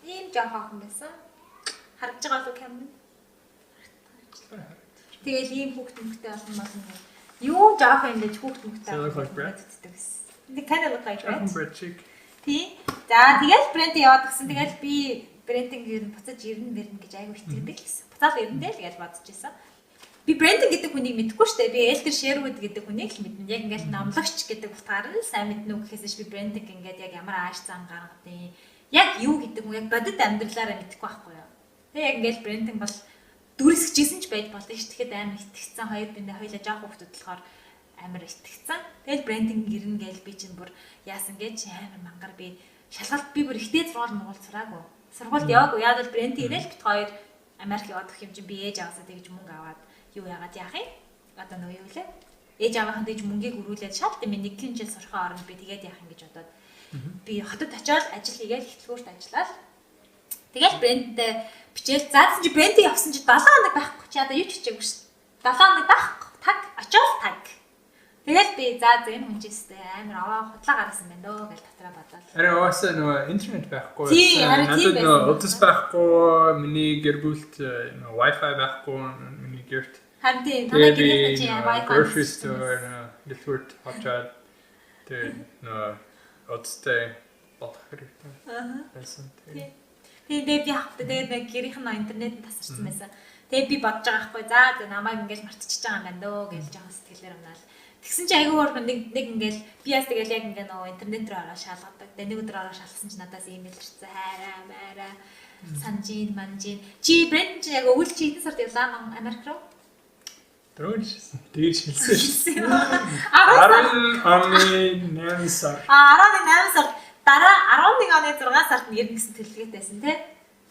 Ийм жоохон байсан. Харагдж байгаа л юм. Тэгэл ийм хүүхд мөхтэй олон болно. Юу жоох юм гэж хүүхд мөхтэй боддог гэсэн. Нэг kind of like that. Тий. За тэгэл брэнд яваад гисэн. Тэгэл би брендинг ер нь буцаж ирнэ гэж айгу хичээдэг гэсэн. Буцаал ирнэ л гэж бодож байсан. Би брендинг гэдэг хүнийг мэдэхгүй шүү дээ. Би Elder Sherwood гэдэг хүнийг л мэднэ. Яг ингээл номлогч гэдэг утгаар нь сайн мэднэ үү гэхээс би брендинг ингээд яг ямар ааш зан гаргадیں۔ Яг юу гэдэг юм яг бодит амьдралаараа мэдэхгүй байхгүй юу? Тэгээ яг ингээл брендинг бол дүрсгэжсэн ч байж болно ш. Тэгэхэд амар итгэцсэн хоёр биндээ хоёлаа жоох хүмүүс болохоор амар итгэцсэн. Тэгэл брендинг гэрнэ гээл би чинь бүр яасан гэж амар мангар би шалгалт би бүр ихтэй сургууль Монгол сураагүй. Сургуульд яваагүй. Яг л брендинг ирээл бит хоёр Америк явах юм чинь би ээж аваасаа тэгж мөнгө аваад юу яагаад яах юм? Одоо нөгөө юу лээ? Ээж аваахан тэгж мөнгийг өрүүлээд шал тийм нэг жил сурахын оронд би тэгээд яах юм гэж бодоод би хотод очиод ажил хийгээл ихтлгүүрт ажиллаад тэгэл брендтэй бичээл заасан чи брендинг явсан чи 7 хоног байхгүй чи одоо юу ч хийчихээгүй шүү. 7 хоног байхгүй таг очиод таг. Тэгэл би за энэ хүн чистэй амар аваа худлаа гаргасан байна дөө гэж дотроо бодоод.
Арай уусаа нөгөө интернет байхгүй.
Тийм харин тийм байсан.
Утас байхгүй, миний гэр бүлд Wi-Fi байхгүй, миний гэрт.
Харин тийм танай гэрээ чи Wi-Fi
grocery store дэлгүүрт очиад тэгээд нөгөө утастай болох хэрэгтэй. Байсан тийм.
Тэгээд яах вэ? Тэгээд нэг гэрийнх нь интернет тасарсан байсан. Тэгээд би бодож байгаа байхгүй. За намайг ингэж мартчихж байгаа юм байна дөө гэж жоохон сэтгэлээр унаал. Тэгсэн чи айгүй хөргөн нэг ингээл би яс тэгэл яг ингээ нөгөө интернет рүү ороо шалгадаг. Тэгээд нэг өдөр ороо шалгасан чи надаас имэйл ирсэн. Хайраа маараа санжин манжин. Чи брэнд чи яг өвөл чи хэдэн сард явлаа Америк руу?
Дээж хэлсэн.
10
11 сар.
18 сард дараа 11 оны 6 сард нь ирнэ гэсэн төлөвлөгөөтэй байсан тий.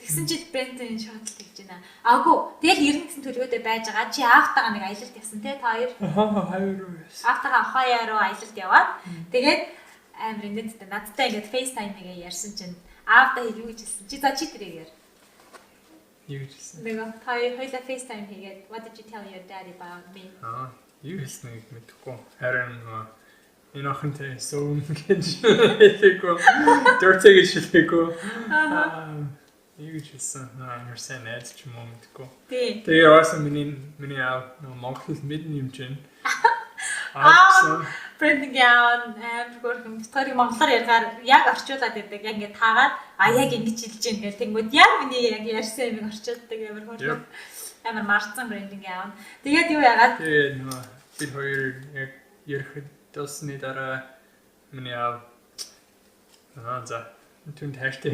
Тэгсэн чи брендийн шотлол хийж байна. Аагүй тэгэл ирнэ гэсэн төлөвлөгөөтэй байж байгаа. Чи аавтайгаа нэг аялалд явсан тий та хоёр.
Хоёр.
Аавтайгаа ахаяа руу аялалд яваад тэгээд амар инээдтэй надтай ингээд FaceTime хийгээ ярьсан чинь аавтаа юу гэж хэлсэн. Чи за чи тэрийг яар.
Юу гэж хэлсэн?
Нэг хоёулаа FaceTime хийгээд what did you tell your dad about me?
Юу хэлснэг мэдэхгүй. Харин энэ охинтой сүүн гэж хэлээгүй. Дөртэй гэж хэлээгүй. Юу гэж хэлсэн? Нэрсэн найз ч юм уу мэдэхгүй. Тэгээ яасан миний аав Монголд мэднэ юм чинь.
Брендинг яан амаргүйрхэн битгэрийг монголоор ярьгаар яг орчуулад байдаг. Яг ингээд таагаад яг ингэж хэлж гин гэх тэнгүүд яг миний яг ярьсан юм орчуулдаг амаргүйрхэн. Амар марцсан брендинг яан. Тэгээд юу яагаад?
Тэгээд бид хоёр яг ярихад тосны дараа миний аав за түн хэштэг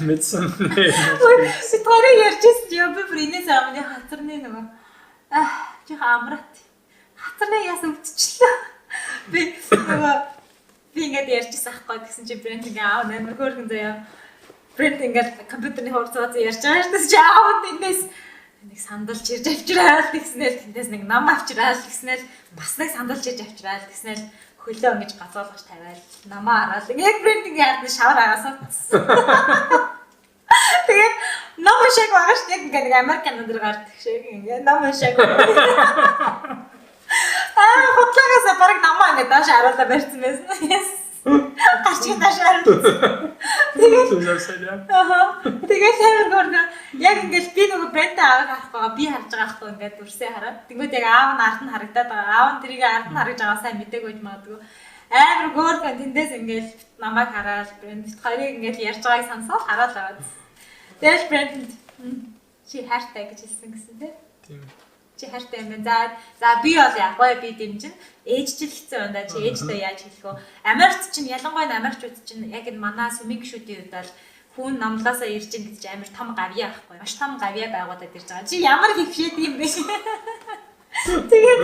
мэдсэн.
Битгэрийг ярьжсэн чи би бүрийнээс амны хацарны нөгөө чи хамрат. Хацарны яасан өвдчихлээ. Би ингээд ярьжсэн ахгүй гэсэн чи брендинг аав амар хөөрхөн заяа. Брендинг ингээд компьютерны хурцаас ярьж байгаа шүү дээ. Чи аав энэс нэг сандалж ирж авчираад гэснээр тэндээс нэг нам авчираад гэснээр бас нэг сандалж ирж авчираад гэснээр хөлөө ингэж гацаалгаж тавиал намаа хараад яг брендинг яард шавар агаасан. Тэгээд ном шиг байгаа шүү дээ. Ингээд нэг Американ өндөр гардаг шиг ингээд ном шиг. Хотлагаас бараг намаа ингээд дааш харуулаа барьсан байсан. Гарч дааш харуулсан. Тэгээд амар гөргө яг ингээд би нөгөө брэнд авах байхгүй би харж байгаа байхгүй ингээд үрсээ хараад. Тэгмээд яг аав нь ард нь харагдаад байгаа. Аав нь тэрийг ард нь харж байгаа сайн мдэггүй байж магадгүй. Амар гөргө тэндээс ингээд намайг хараад брэнд хоёрыг ингээд ярьж байгааг сонсоод хараад аваад. Тэгэл брэнд чи хайртай гэж хэлсэн гэсэн тийм. Чи хайртай юм байна. За би бол яг гой би дэмжин. Ээжчил хэцүү байна да. Чи ээжтэй яаж хэлэх вэ? Америкт чинь ялангуяа Америкчууд чинь яг энэ манай сүмийн гişүүдийн үед бол хүн намлаасаа ирж ин гэж амар том гавьяа ахгүй. Маш том гавьяа байгуулад ирж байгаа. Чи ямар хөвшээд юм бэ? Тэгээд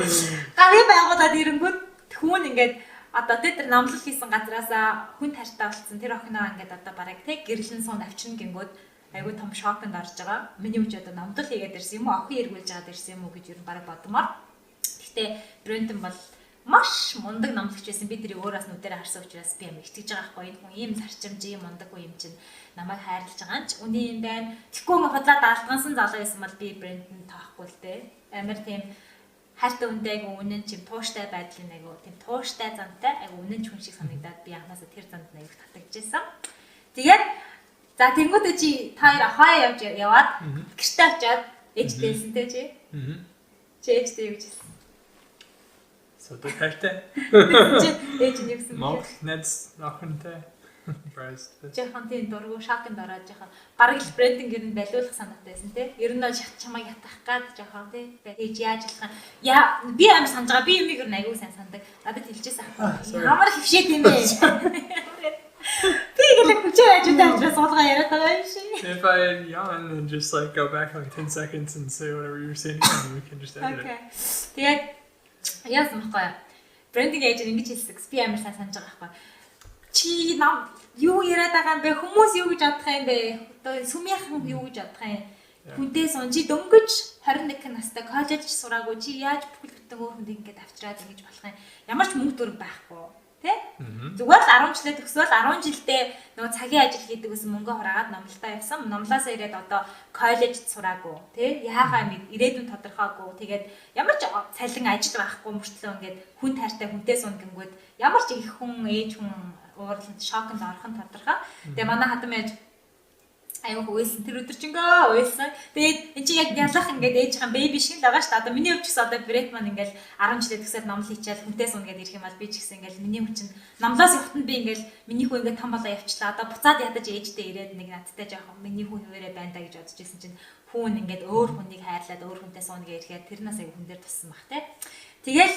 гавьяа байгуулад ирэнгүүт хүн ингээд одоо тэр намлал хийсэн газараасаа хүн тартай болсон. Тэр охиноо ингээд одоо бараг тэг гэрлэн суун авчирна гингүүд айгүй том шоконд орж байгаа. Миний үуч одоо намдал хийгээд ирсэн юм уу? Охин эргүүлж аваад ирсэн юм уу гэж ер нь бараг бодмоор. Гэхдээ Брендон бол маш мундаг намлагч байсан. Би тэрийг өөрөөс нүдээр харсан учраас би юм итгэж байгаа байхгүй. Энэ хүн ийм зарчимжийн мундаг хүн юм чинь намайг хайрлаж байгаа ч үний юм байна. Тэгэхгүй хотлоо даалгансан залуу байсан бол би Брендон таахгүй л дээ. Амар тийм хайртай үндэ айгүй үнэн чим тууштай байдлын айгүй тийм тууштай зантай айгүй үнэн ч хүн шиг санагдаад би анханасаа тэр занд айгүй татагдчихсан. Тэгээд за тэнгуүтэ чи та хоёр ахаа яваад гэртээ очиад ээжтэйсэн тэ чи. Чи ээжтэй юу гэсэн?
Содо хайртай.
Чи ээж нь юу гэсэн бэ?
Монгол найз охинтой.
Жахан тийм дургу шоконд ороод жахан бараг л брендинг ер нь байлуулах санаатай байсан тий. Ер нь бол чамайг ятгах гад жахан тий. Ээж яаж болох юм? Яа би амар санаж байгаа. Би юмыг ер нь аягүй сайн сандаг. Надад хэлжээс ах. Ямар хөвшээд юм бэ? Би гэлэг хүчээр ажуудаа авчраа суулгаа яриад байгаа юм шиг.
If I yawn and just like go back like 10 seconds and say whatever you're saying, we can just edit
Okay.
it.
Тэгээд яасан байхгүй юу? Branding agent ингэж хэлсэн. Би амар сайн санаж байгаа байхгүй. Чи нам юу яриад байгаа юм бэ? Хүмүүс юу гэж бодох юм бэ? Одоо сүмийнхэн юу гэж бодох юм? Хүнтэй сон чи дөнгөж 21 настай коллеж сураагүй чи яаж бүхэл бүтэн өөр хүнд ингэж авчираад ингэж болох юм? Ямар ч мөнгө төгрөг байхгүй. Тэ? Зүгээр л 10 жилээ төгсвөл 10 жилдээ нөгөө цагийн ажил хийдэг гэсэн мөнгө хураагаад номлолтоо явсан. Номлоосоо ирээд одоо коллежид сураагүй. Тэ? Яахаа ирээдүйн тодорхойгүй. Тэгээд ямар ч цалин ажил байхгүй мөртлөө ингээд хүн таартай хүнтэй сун гингүүд ямар ч их хүн ээж хүн уурланд шоконд орох нь тодорхой. Тэгээ манай хатам ээж аюу хөөсөн тэр өдөржингөө уйлсан. Тэгээд эн чинь яг ялах ингээд ээжийнхэн бэби шиг л байгаа шүү дээ. Одоо миний өвч гэсэн одоо Бретман ингээд 10 жилээ төгсөөд номлол хийчихэл хүнтэй сун гэдэг ирэх юм бол би ч гэсэн ингээд миний өвч нь номлоос явахтан би ингээд миний хүү ингээд том болоо явчлаа. Одоо буцаад ядаж ээжтэй ирээд нэг надтай жоохон миний хүү нүрээ байна да гэж бодож ирсэн чинь хүүн ингээд өөр хүнийг хайрлаад өөр хүнтэй сууна гэж ирэхээр тэрнээс аяг хүн дээр туссан баг те. Тэгэл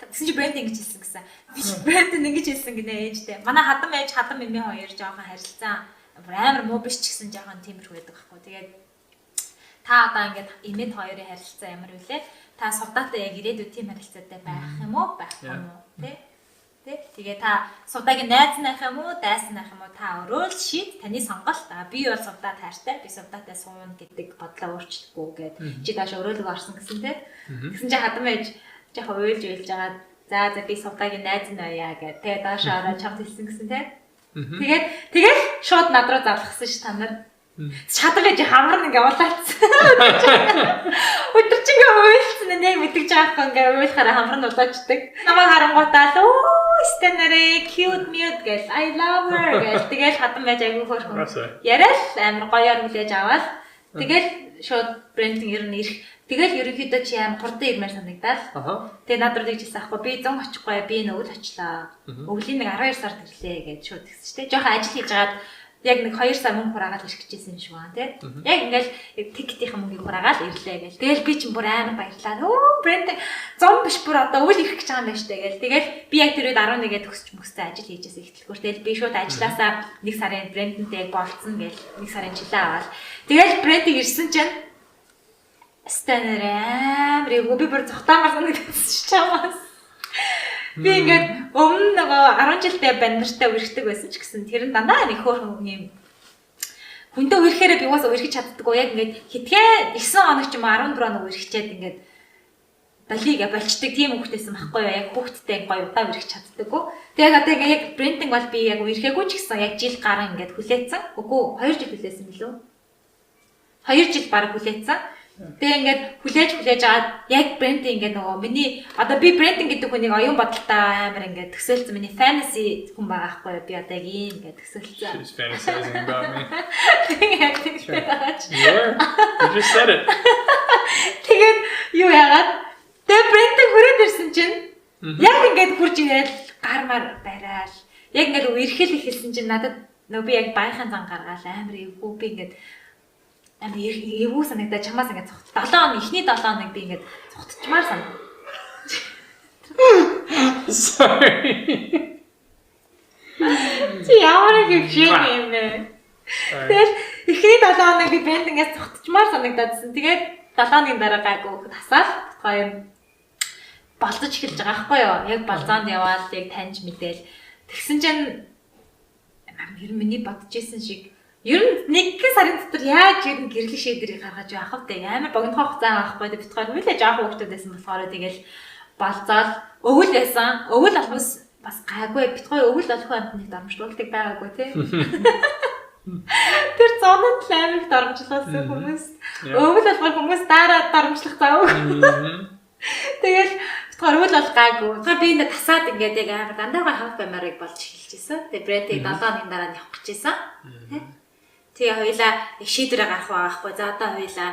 гэсэн чи брендинг гэж хэлсэн гэсэн. Би брендинг ингэж хэлсэн гинэ ээжтэй. Манай хадам ээж хадам эмээ хоёр жоохон харилцаа амар муу биш ч гэсэн жоохон тиймэрхүү байдаг байхгүй. Тэгээд та одоо ингээд эмээд хоёрын харилцаа ямар вүлээ? Та сувдаатай яг ирээдүйд тийм харилцаатай байх юм уу? Байхгүй юм уу? Тэ? Тэгээ та сувдаагийн найз нах юм уу? Дайс нах юм уу? Та өөрөө л шийд таны сонголт. Би бол сувдаа таартай, би сувдаатай суун гэдэг бодлоо өөрчлөхгүй гээд чи дааш өрөөлөг орсон гэсэн тэ. Тэгсэн чи хадам ээж жоохон уйлж байгаа. За би сувдаагийн найз нь байя гэдэг. Тэгээ дааш ороо чамд хэлсэн гэсэн тэ. Тэгээд шууд над руу зарлахсан ш та нар. Чадвал яж хамар ингээ улаалцсан. Өдөржингөө уйлсан нэ мэдгэж байгаа хэрэг ингээ уйлахаараа хамар нь улаачдаг. Намайг харангуутаа л стэнэрэ cute mute гэл I love her гэл тэгэл хатан байж аягүй хөөрхөн. Яриад амар гоёор хүлээж аваад тэгэл шууд брендинг ер нь ирэх. Тэгэл ерөнхийдөө чи амар хурдан ирмээр санагдаад. Тэгээ над руу тэгжсэн аахгүй би 100 очихгүй би нэг өвөл очлаа. Өвлийн нэг 12 сард ирлээ гэж шууд тэгсэн чи тээ. Жохон ажил хийж гаад яг нэг 2 сар мөнгө хураагаад ирэх гэжсэн юм шиг байна тий. Яг ингээл тикетийн мөнгийг хураагаад ирлээ гэл. Тэгэл би ч бүр амар баярлаа. Өө брэнд 100 биш бүр одоо өвөл ирэх гэж байгаа юм байна штэ гэл. Тэгэл би яг тэр үед 11-д төгсч мөстэй ажил хийжээс ихтэлгүүр. Тэгэл би шууд ажилласаа 1 сарын брэндэнтэй яг болцсон гэл 1 сарын жилээ аваад. Тэгэл брэндийг ирсэн чинь Станараа би бүр цогтаамаар санагдсан ш чамаас. Би ингээд өмнө нөгөө 10 жилдээ бандартай үргэлждэг байсан ч гэсэн тэр нь дандаа нэг хөөрхөн юм. Хүнтэй үерхээр би угаасаа үргэлж чаддаггүй. Яг ингээд хитгэн 9 хоног ч юм 14 хоног үргэлжчээд ингээд далиг болчдөг тийм хүүхдээсэн байхгүй юу? Яг хүүхдтэй гоё удаа үргэлж чаддаггүй. Тэг яг одоо яг брендинг бол би яг үерхээгүй ч гэсэн яг жил гарan ингээд хүлээсэн. Үгүй 2 жил хүлээсэн билүү? 2 жил баг хүлээсэн. Тэгээ ингээд хүлээж аваад яг брендинг ингээд нөгөө миний одоо би брендинг гэдэг хүнийг оюун бодолтой амар ингээд төсөөлсөн миний fantasy хүн байгаа байхгүй юу би одоо яг ийм ингээд төсөөлсөн.
She's fantasizing about me.
Тэгээ
You just said it.
тэгээд юу яагаад тэгээ брендинг хүрээд ирсэн чинь яг ингээд хурж ирээд гармаар бараал яг ингээд үерхэл ихэлсэн чинь надад нөгөө би яг баяхан зан гаргаал амар эвгүй би ингээд амар эвгүй санагдаа чамаас ингээд цогт 7 хоног эхний 7 хоног би ингээд цогтчмаар санагдав.
Sorry.
Чи ямар их юм бэ? Тэгэл эхний 7 хоног би брендингээс цогтчмаар санагдаадсэн. Тэгээд 7 хоногийн дараа гайгүй тасаал гоё болцож эхэлж байгаа байхгүй юу? Яг балзаанд яваад яг таньж мэдээл. Тэгсэн чинь ер нь миний бодож исэн шиг ер нь нэг сарын дотор яаж ер нь гэрлэг шийдвэрийг гаргаж явах вэ? Амар богино хугацаа авахгүй битгаар нүлээ жоохон хүүхдүүд байсан болохоор тэгэл балзаал өвөл байсан. Өвөл албас бас гайгүй битгаар өвөл олох амтныг дарамжлуулдаг байгаагүй тий. Тэр зонод л амар дарамжлуулсан хүмүүс. Өвөл болох хүмүүс дараа дарамжлах зав. Тэгэл битгаар өвөл бол гайгүй. Тэгэхээр би энэ тасаад ингээд яг амар дандаа хав баймарыг болж эхэлчихсэн. Тэгээ брендийг 7 хоногийн дараа нь явах гэжсэн. Тэгээ хоёлаа шийдвэрээ гаргах байхгүй. За одоо хоёлаа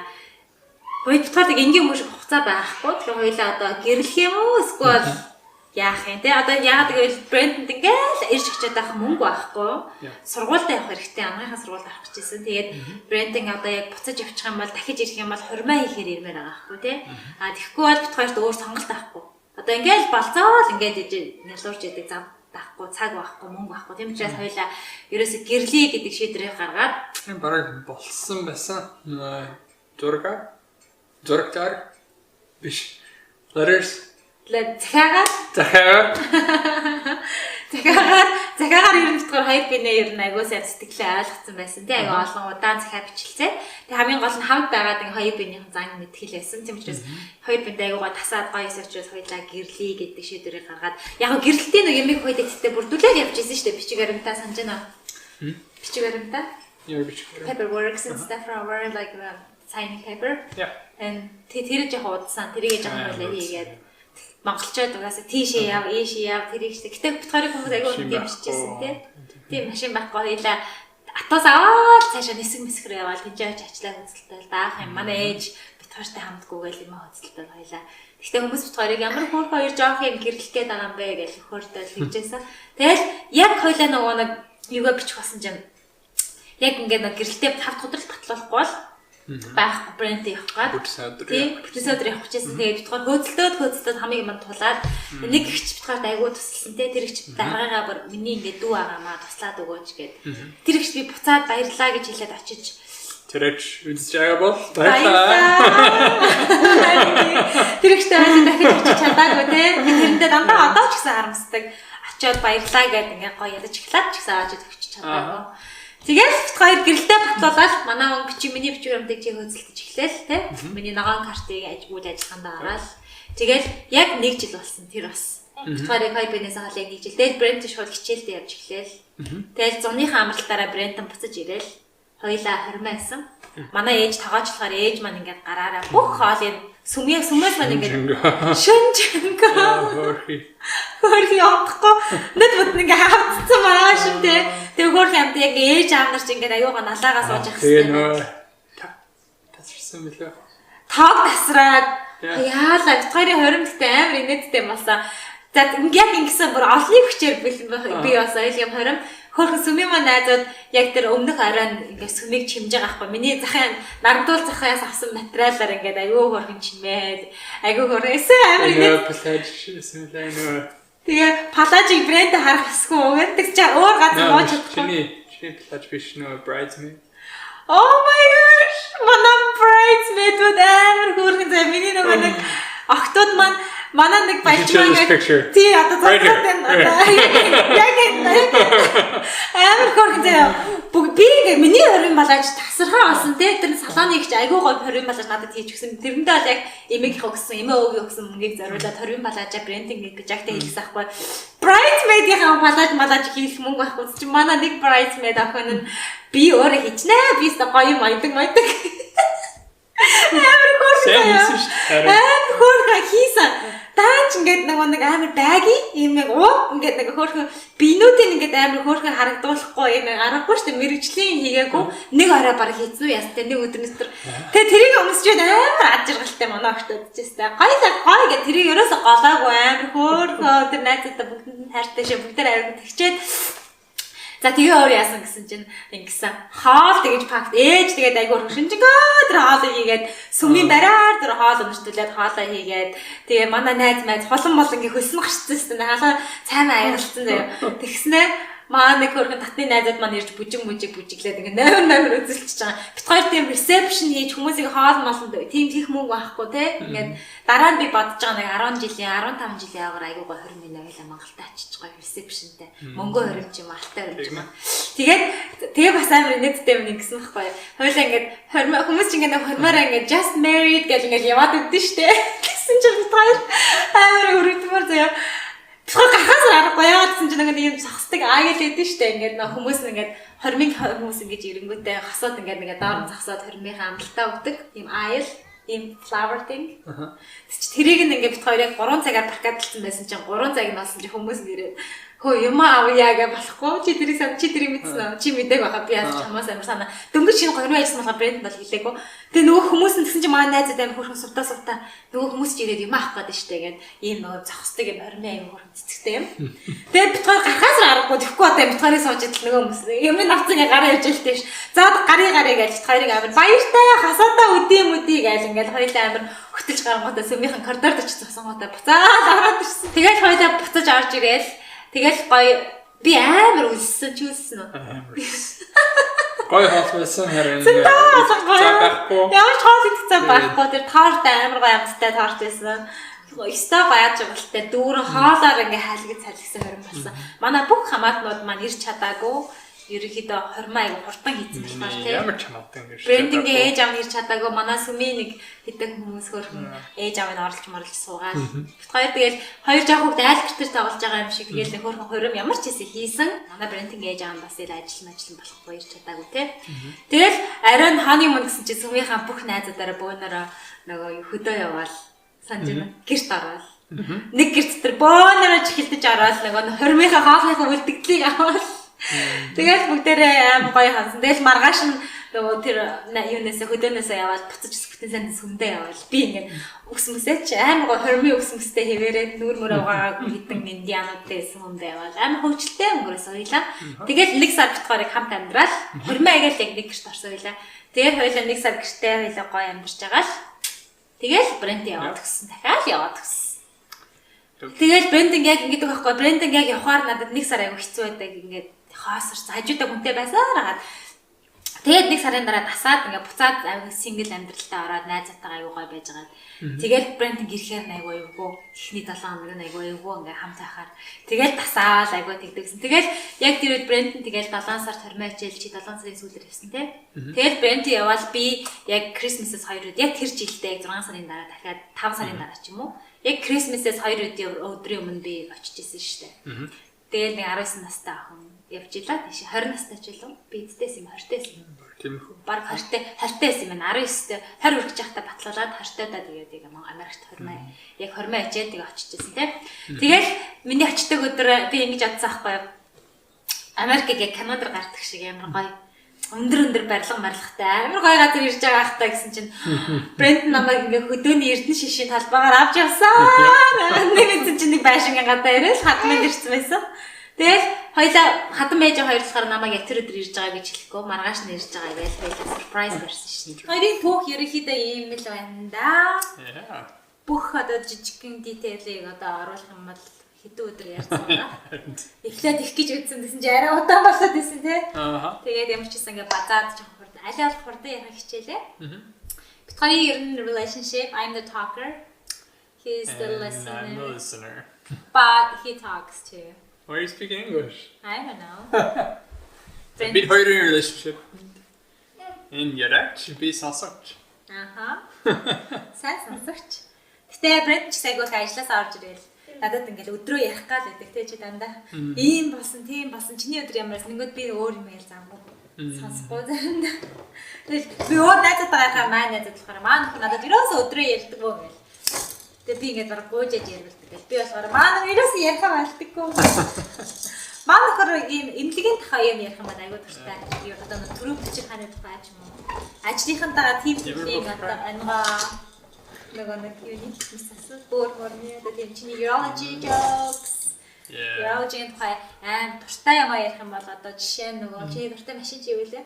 хоёулаа энгийн хүмүүс хугацаа байхгүй. Тэгээ хоёлаа одоо гэрлэх юм уу эсвэл яах юм те? Одоо яагаад гэвэл брэнд ингээл ирж очиад байх мөнгө байхгүй. Сургуультай явах хэрэгтэй. Амгийнхаа сургуульд авах гэжсэн. Тэгээд брендинг одоо яг буцаж явчих юм бол дахиж ирэх юм бол хурмаа хийхээр ирмээр байгаа байхгүй те? А тэгэхгүй бол бит хоёрт өөр сонголт авахгүй. Одоо ингээл балцаавал ингээд нялуурж яадаг зам байхгүй, цаг байхгүй, мөнгө байхгүй. Тийм учраас хоёлаа ерөөсө гэрлээ гэдэг шийдвэрийг гаргаад
бараг болсон байсан. Зургаар биш. Letters.
Захаагаар ер нь битгаар хоёр бинээ ер нь айгуу сайн сэтгэлээ ойлгоцсон байсан. Тэ айгуу олон удаан захаа бичлээ. Тэг хамгийн гол нь хамт байгаад ингээ хоёр бинийхэн зан мэдхэл байсан. Тийм учраас хоёр бинд айгуугаа тасаад гоё эсвч хоёлаа гэрлээ гэдэг шийдвэрийг гаргаад яг гэрлэлтийн нэг ямиг хоёлаа тэтэ бүрдүүлээд явж исэн шүү дээ. Бичиг баримтаа санаж байна уу? Бичиг баримтаа? Paperworks and stuff from where like signing paper.
Yeah.
And тэр жоохон удсан тэрийг жоохон байлаа хийгээд монголчууд угаасаа тийшээ яв, ийшээ яв тэрийг ч гэтээ битгаарыг хүмүүс аягүй тийм бичижсэн тийм машин байхгүй хоёлаа атаас аваад цаашаа нисэг мэсгэр яваал тэнцээч ачлаа хөдөлтөл даах юм. Манай ээж битгаартай хамтгүйгээл юм хөдөлтөл хоёлаа. Гэтээ хүмүүс битгаарыг ямар хөөр хоёр жоох юм гэрлэх гээд байгаа юм бэ гэж хөөртэй хэлжсэн. Тэгэл яг хоёлаа нөгөө нэг юугаа бичих болсон юм. Яг ингээд нэг гэрэлтэй 5 дахь өдрөлт батлуулахгүй бол байх брэнд явах гад. Тийм, бүтээсөдөр явах гэжсэн. Тэгээд битгаар хөөцөлтөд хамгийн юм тулаад нэг ихч битгаар айгуу тусалсан те. Тэр ихч дараагаа бүр миний ингээд дүү агаамаа туслаад өгөөч гэд. Тэр ихч би буцаад баярлаа гэж хэлээд очиж
тэрч үзэж байгаа бол баярлаа.
Тэр ихтэй хайлт дахиж очиж чадаагүй те. Тэрэндээ дандаа одоо ч гэсэн харамсдаг. Очоод баярлаа гэд ингээд гоё ядаж эхлаад ч гэсэн очиж өгч чадаагүй. Тэгээд хоёр гэрэлтэй батлуулаад манай он миний бичиг баримтыг чи хөөцөлдөж эхлээл те. Миний ногоон картыг үйл ажиллагаанд ороод тэгээд яг 1 жил болсон тэр бас. Хоёрыг хоёр бинээс хаалыг 1 жил. Тэгээд брэнд шууд хичээлдээ явж эхлээл. Тэгээд зуныхаа амралтаараа брэндэн буцаж ирээл. Хоёлаа хормайсан. Манай ээж тоогоочлохоор ээж маань ингээд гараараа бүх хоолыг сүмээс маань ингээд шүнжэнгээ. Хөрхи явахгүй. Нэт бод ингээ хавцсан байгаа шүү дээ. Тэгээ хөрхи амт яг ээж аав нар ч ингээд аюугаа налаагаа сууж явах
хэрэгтэй. Тэгээ нөө тасарсан мөлөө.
Тоог тасраад яалаа битгарын хоримттай амар инээдтэй болсон. За яг ингэсэн бүр олны хүчээр би бас айлгам хорим хөрхөн сүмийн маань найзууд яг тэр өмнөх оройн ингээ сүмийг чимж байгаа байхгүй. Миний захын нардуул захаас авсан материалаар ингээд аюу хөрхөн чимээд аюу хөрөөсөн амар инээд. Тэгээ палажиг брэнд харах хэсгүй өгөөд чи өөр газар бооч чадахгүй.
Чиний палаж биш нөө bridesmaid.
Oh my gosh. Манай bridesmaid амар хөрхөн зэ миний нөгөө нэг охтууд маань манай нэг баячмаа тий одоо зогсоод байна. Яг амар хөрхөн зэ би миний хорин балаж тасархаа болсон тий тэр салааны ихч айгуу гой хорин балаж надад хийж өгсөн. Тэрэндээ бол яг эмээгийнхээ өгсөн эмээ өвгөө өгсөн мөнгийг зориулаад хорин балажаа брендинг гэж агтаа хийлсэн аахгүй. Bridesmaid-ийн балаж хийх мөнгө байхгүй чи манай нэг bridesmaid охин нь би өөрөө хийчнэ. Би өстө гоё майдаг. Амар хөрхөн хийсэн. Даач ингээд нэг амар байги юм яг ингээд нэг хөрхөн бинүүдийн ингээд амар хөрхөн харагдуулахгүй юм аргагүй шүү дээ мэрэгжлийн хийгээгүй нэг орой бараг хийсэн үү ястай нэг өдрөөс төр. Тэгээ тэрийг өмсч амар ад жаргалтай манай өгтөд чийстэй. Гоё гэх тэрийг ерөөсө голоогүй амар хөрхөн тэр найзуудаа бүгд хайртай шээ бүгд амар тэгчээд за тэгээ өөр яасан гэсэн чинь ингэсэн хоол тэгэж пакт ээж тэгээд айгуур шинжгээ тэр хоолыг хийгээд сүмийн бараар тэр хоол өмчтүүлээд хоолоо хийгээд тэгээ манай найз холон мол ингээ хөсөн гарчсан юм хаалаа цайнаа аялцсан заяа тэгснэ маа нэг хөргөн татны найзууд маань ирж бүжиглээд ингээ номер үзэлчихэж байгаа. Бит хоёр тийм reception хийж хүмүүсийг хоол молонд тийм тех мөнгө байхгүй те. Ингээд дараа нь би бодож байгаа нэг 10 жилийн 15 жилийн агаар айгуу гоо 20 минут авилаа Монголд очиж гоё receptionтэй. Мөнгө хөрөмж юм алтай хөрөмж юм. Тэгээ бас амар инээдтэй юм гэсэн байхгүй. Хойлоо ингээд хүмүүс ч ингээд хормороо ингээд just married гэж ингээд яваад өгдөн штэ. Гэсэн чинь бит хоёр амар өрөвдмөр заяа. Тэгэхээр гахаас аргагүй яа гэсэн чинь нэг юм зогсдог аагээл хэдэн штэ ингээд нөх хүмүүс ингээд хормын хүмүүс ингэж ирэнгүүтээ хасаад ингээд доор зогсоод хормынхаа амралтаа өгдөг юм айл ийм flower thing. Тэрийг ингээд бит хоёрыг 3 цагаар паркадлсан байсан чинь 3 цаг нь болсон чинь хүмүүс нэрээ хөө юм авъя гэж болохгүй чи тэрийг мэдсэн үү чи мэдээг байхаа би яаж чамаас амар санаа дөнгөж шинэ гоё ажилласан болохоор брэнд бол хэлээгүй тэгээ нөгөө хүмүүс нь тэгсэн чинь манай найзууд амар хөрхөн сувтаа нөгөө хүмүүс ч ирээд юм авах гээд штэ гээд ийм нөгөө зогсдог юм хормын аяг хөрхөн цэцэгтэй юм тэгээ бит хоёр гарахаас аргагүй тэгэхгүй одоо бит хоёрыг сууж идэл нөгөө хүмүүс юм навцын гараа явж илтэй ш заад гарыг гэж бит хоёрыг амар баяртай хасаатаа үдий гэж ингээд хоёулаа амар хөтөлж гарангуудаа сүмийнхэн коридорд очиж зогсонгуудаа буцаад ороод ирсэн. Тэгээд хоёулаа буцаж орж ирээл Тэгэл гоё би амар үлссэн ч үлссэн үү?
Гоё хоолсон харин
байхгүй. Ямар ч хоол идэх байхгүй. Тэр торт амар гоё амттай торт байсан. Өстөө гоёж байгальтай дүүрэн хоолоор ингээ хайлгаж салгисан хорин болсон. Манай бүх хамаатнууд маань ирч чадаагүй. Ерөнхийдөө хормоо аяг хурдан хийсэн болохоор тийм.
Ямар чамаатай ингэ.
Брендингээ ээж аав ирч чадаагүй. Манай сүмийн нэг хэдэн хүмүүс хөрхөн ээж аав нь орлож морлж суугаад. Хоёр тэгэл хоёр жоох хөвгд айл гэртэр тоглож байгаа юм шиг тэгэл нэг хөрхөн хорим ямар ч хэсэг хийсэн. Манай брендинг ээж аав нь бас ил ажил болохгүй ирч чадаагүй тийм. Тэгэл ариун ханимун гэсэн чинь сүмийнхаа бүх найзуудаараа бөөнөрөө нөгөө хөдөө яваал санаж байна. Гэрт орвол. Нэг гэрт дотор бөөнөрөө чихэлдэж орвол нөгөө хормынхаа хоолныхаа үлдэгдлийг аваад тэгэл бүгдээрээ гоё хансан. Тэгэл маргааш нь нөгөө тэр юунаас хөдөөнөөсөө яваад буцаж бүтэн санд сүмдээ явал би ингээд өкс мөсөч амар гоё хормын өкс мөстэй хэвээрээ нүүр мөрөө угаагаад хитэн индиануудтай сүмдээ явал амар хөвчлөлтэй өнгөрөөс ойлаа. Тэгэл нэг сар битгаарыг хамт амьдрал хормоо агаал яг нэг гэрт орсон ойлаа. Тэгээд хоёлаа нэг сар гэртээ хоёлаа гоё амьдарч байгаа л тэгэл брэнд яваад гисэн дахиад яваад гисэн. Тэгэл брендинг яг ингэдэг байхгүй брендинг яг явахаар надад нэг сар аягүй хэцүү байдаг ингээд хаосорч хажуудаа хүнтэй байсаар хагаад тэгээд нэг сарын дараа тасаад ингээ буцаад аягүй сингл амьдралтай ороод найзтайгаа аягүй гоё байж байгаа. Тэгээд брендинг ирэхээр аягүй аюугүй эхний 7 хоног нь аягүй ингээ хамт байхаар тэгээд тасаал аягүй тэгдэгсэн. Тэгээд яг тэр үед брэнд нь тэгээд 7 сард хормоо хичээл чи 7 сарын сүүлээр явсан тий. Тэгээд брэнд явал би яг Christmas-с 2 үед яг тэр жилдээ 6 сарын дараа дахиад 5 сарын дараа ч юм уу яг Christmas-с 2 өдрийн өмнө би очиж исэн шүү дээ. Тэгээд нэг 19 настай охин явж илаа тийш 20 настай ч илүү би эдтэйс юм 20-тайс юм.
Тийм үү.
Бараг 20-тайс юм байна. 19-тэй 20 хүрэх жахта батлуулаад 20-тайдаа тэгээд яг Америкт хормоо яг хормоо ачаад тэгээд очижсэн тийм. Тэгэл миний очдог өдөр би ингэж бодсон аахгүй юу. Америкийг яг Канадаар гардаг шиг амар гоё өндөр барилга марлагтай амар гоё газар ирж байгаа ахтаа гэсэн чинь брэнд намайг ингээ хөдөөний эрдэнэ шишийн талбайгаар авч явсан. Нэг чинь нэг байшингийн гадаа ирэл хатманд ирсэн байсан. Тэгэл хоёлаа хатан байж хоёр талаар намайг яг тэр өдөр ирж байгаа гэж хэлэхгүй маргааш нь ирж байгаа гэж хоёлаа surprise барьсан шүү дээ. Хоёрын түүх ерөнхийдөө ийм л байна да. Бүх одоо жижигхэн детейлийг одоо оруулах юм бол хэдэн өдөр ярьсан байна. Эхлээд их гэж үзсэн гэсэн чи арай удаан болоод байсан тий. Тэгээд ямар ч гэсэн ингээ базаад жоох хурд аль аль хурдан ярих хичээлээ. Бид хоёрын ер нь relationship I'm the talker. He's the listener.
I'm the listener.
But he talks too.
Why are you speaking English?
I don't know.
Бид хоёрын relationship. Энэ яриач би сонсогч.
Сайн сонсогч. Гэтэ брэнд ч сайгүй ажилласаа орж ирэл. Надад ингээл өдрөө ярих гал байдаг те чи дандаа. Ийм болсон, тийм болсон. Чиний өдөр ямарс нэгод би өөр юм ял заамгүй. Сонсохгүй заримдаа. Тэгэл би өөр найзтайгаа маань найзад болохоор маань надад ерөөсөө өдрөө ярьдаг бөө гэл. Тэгээ би ингээд бараг гоожж ярьдаг гэл. Би болохоор маань ерөөсөө ярихаа малтдаггүй. Маань болохоор ийм эмнэлгийн тухай юм ярих юм байна айгуу дуртай. Юу одоо түрүү бичиг хааны тухай ч юм уу. Ажлынхантайгаа тийм одоо ангаа нөгөө нэг юуны хэсэс борморны одоо тийм чиний urology jokes. Urology-ийн тухай дуртай юм ярих юм бол одоо жишээ нь нөгөө чиний дуртай машин чи юу вэ?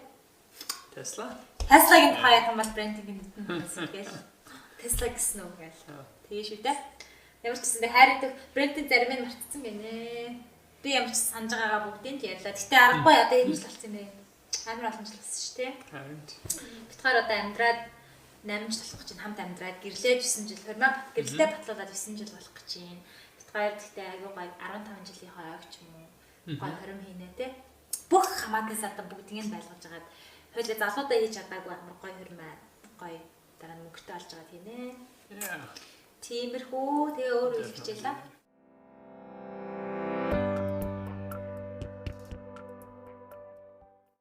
Tesla.
Tesla-гийн тухай ярих юм бол брендинг мэднэ гээл. Tesla гэсэн үг гээл. Тэгээ шүү дээ. Ямар ч гэсэн хайрдаг брендинг зарим нь мартцсан гинэ. Би ямар ч санаж байгаагаа бүгдийг л ярьлаа. Гэтэ аргагүй одоо энэ жил болсон юм. Амар олон жил болсон шүү дээ. Бид хоёр одоо амьдраад 8 жил болох чинь хамт амьдраад гэрлээ 9 жил хормоо гэрлээ батлуулаад 9 жил болох гэж байна. Бид хоёр гэхдээ аягүй гоё 15 жилийн хойг ч юм уу гоё хором хийнэ те. Бүх хамаатнаас одоо бүгдийг нь байлгаж агаад хоёулаа залуудаа хийж чадаагүй амар гоё хормоо гоё дараа нь мөнгөтэй болж байгаа тийм ээ. Тиймэрхүү тэгээ өөр үйл хичээлээ.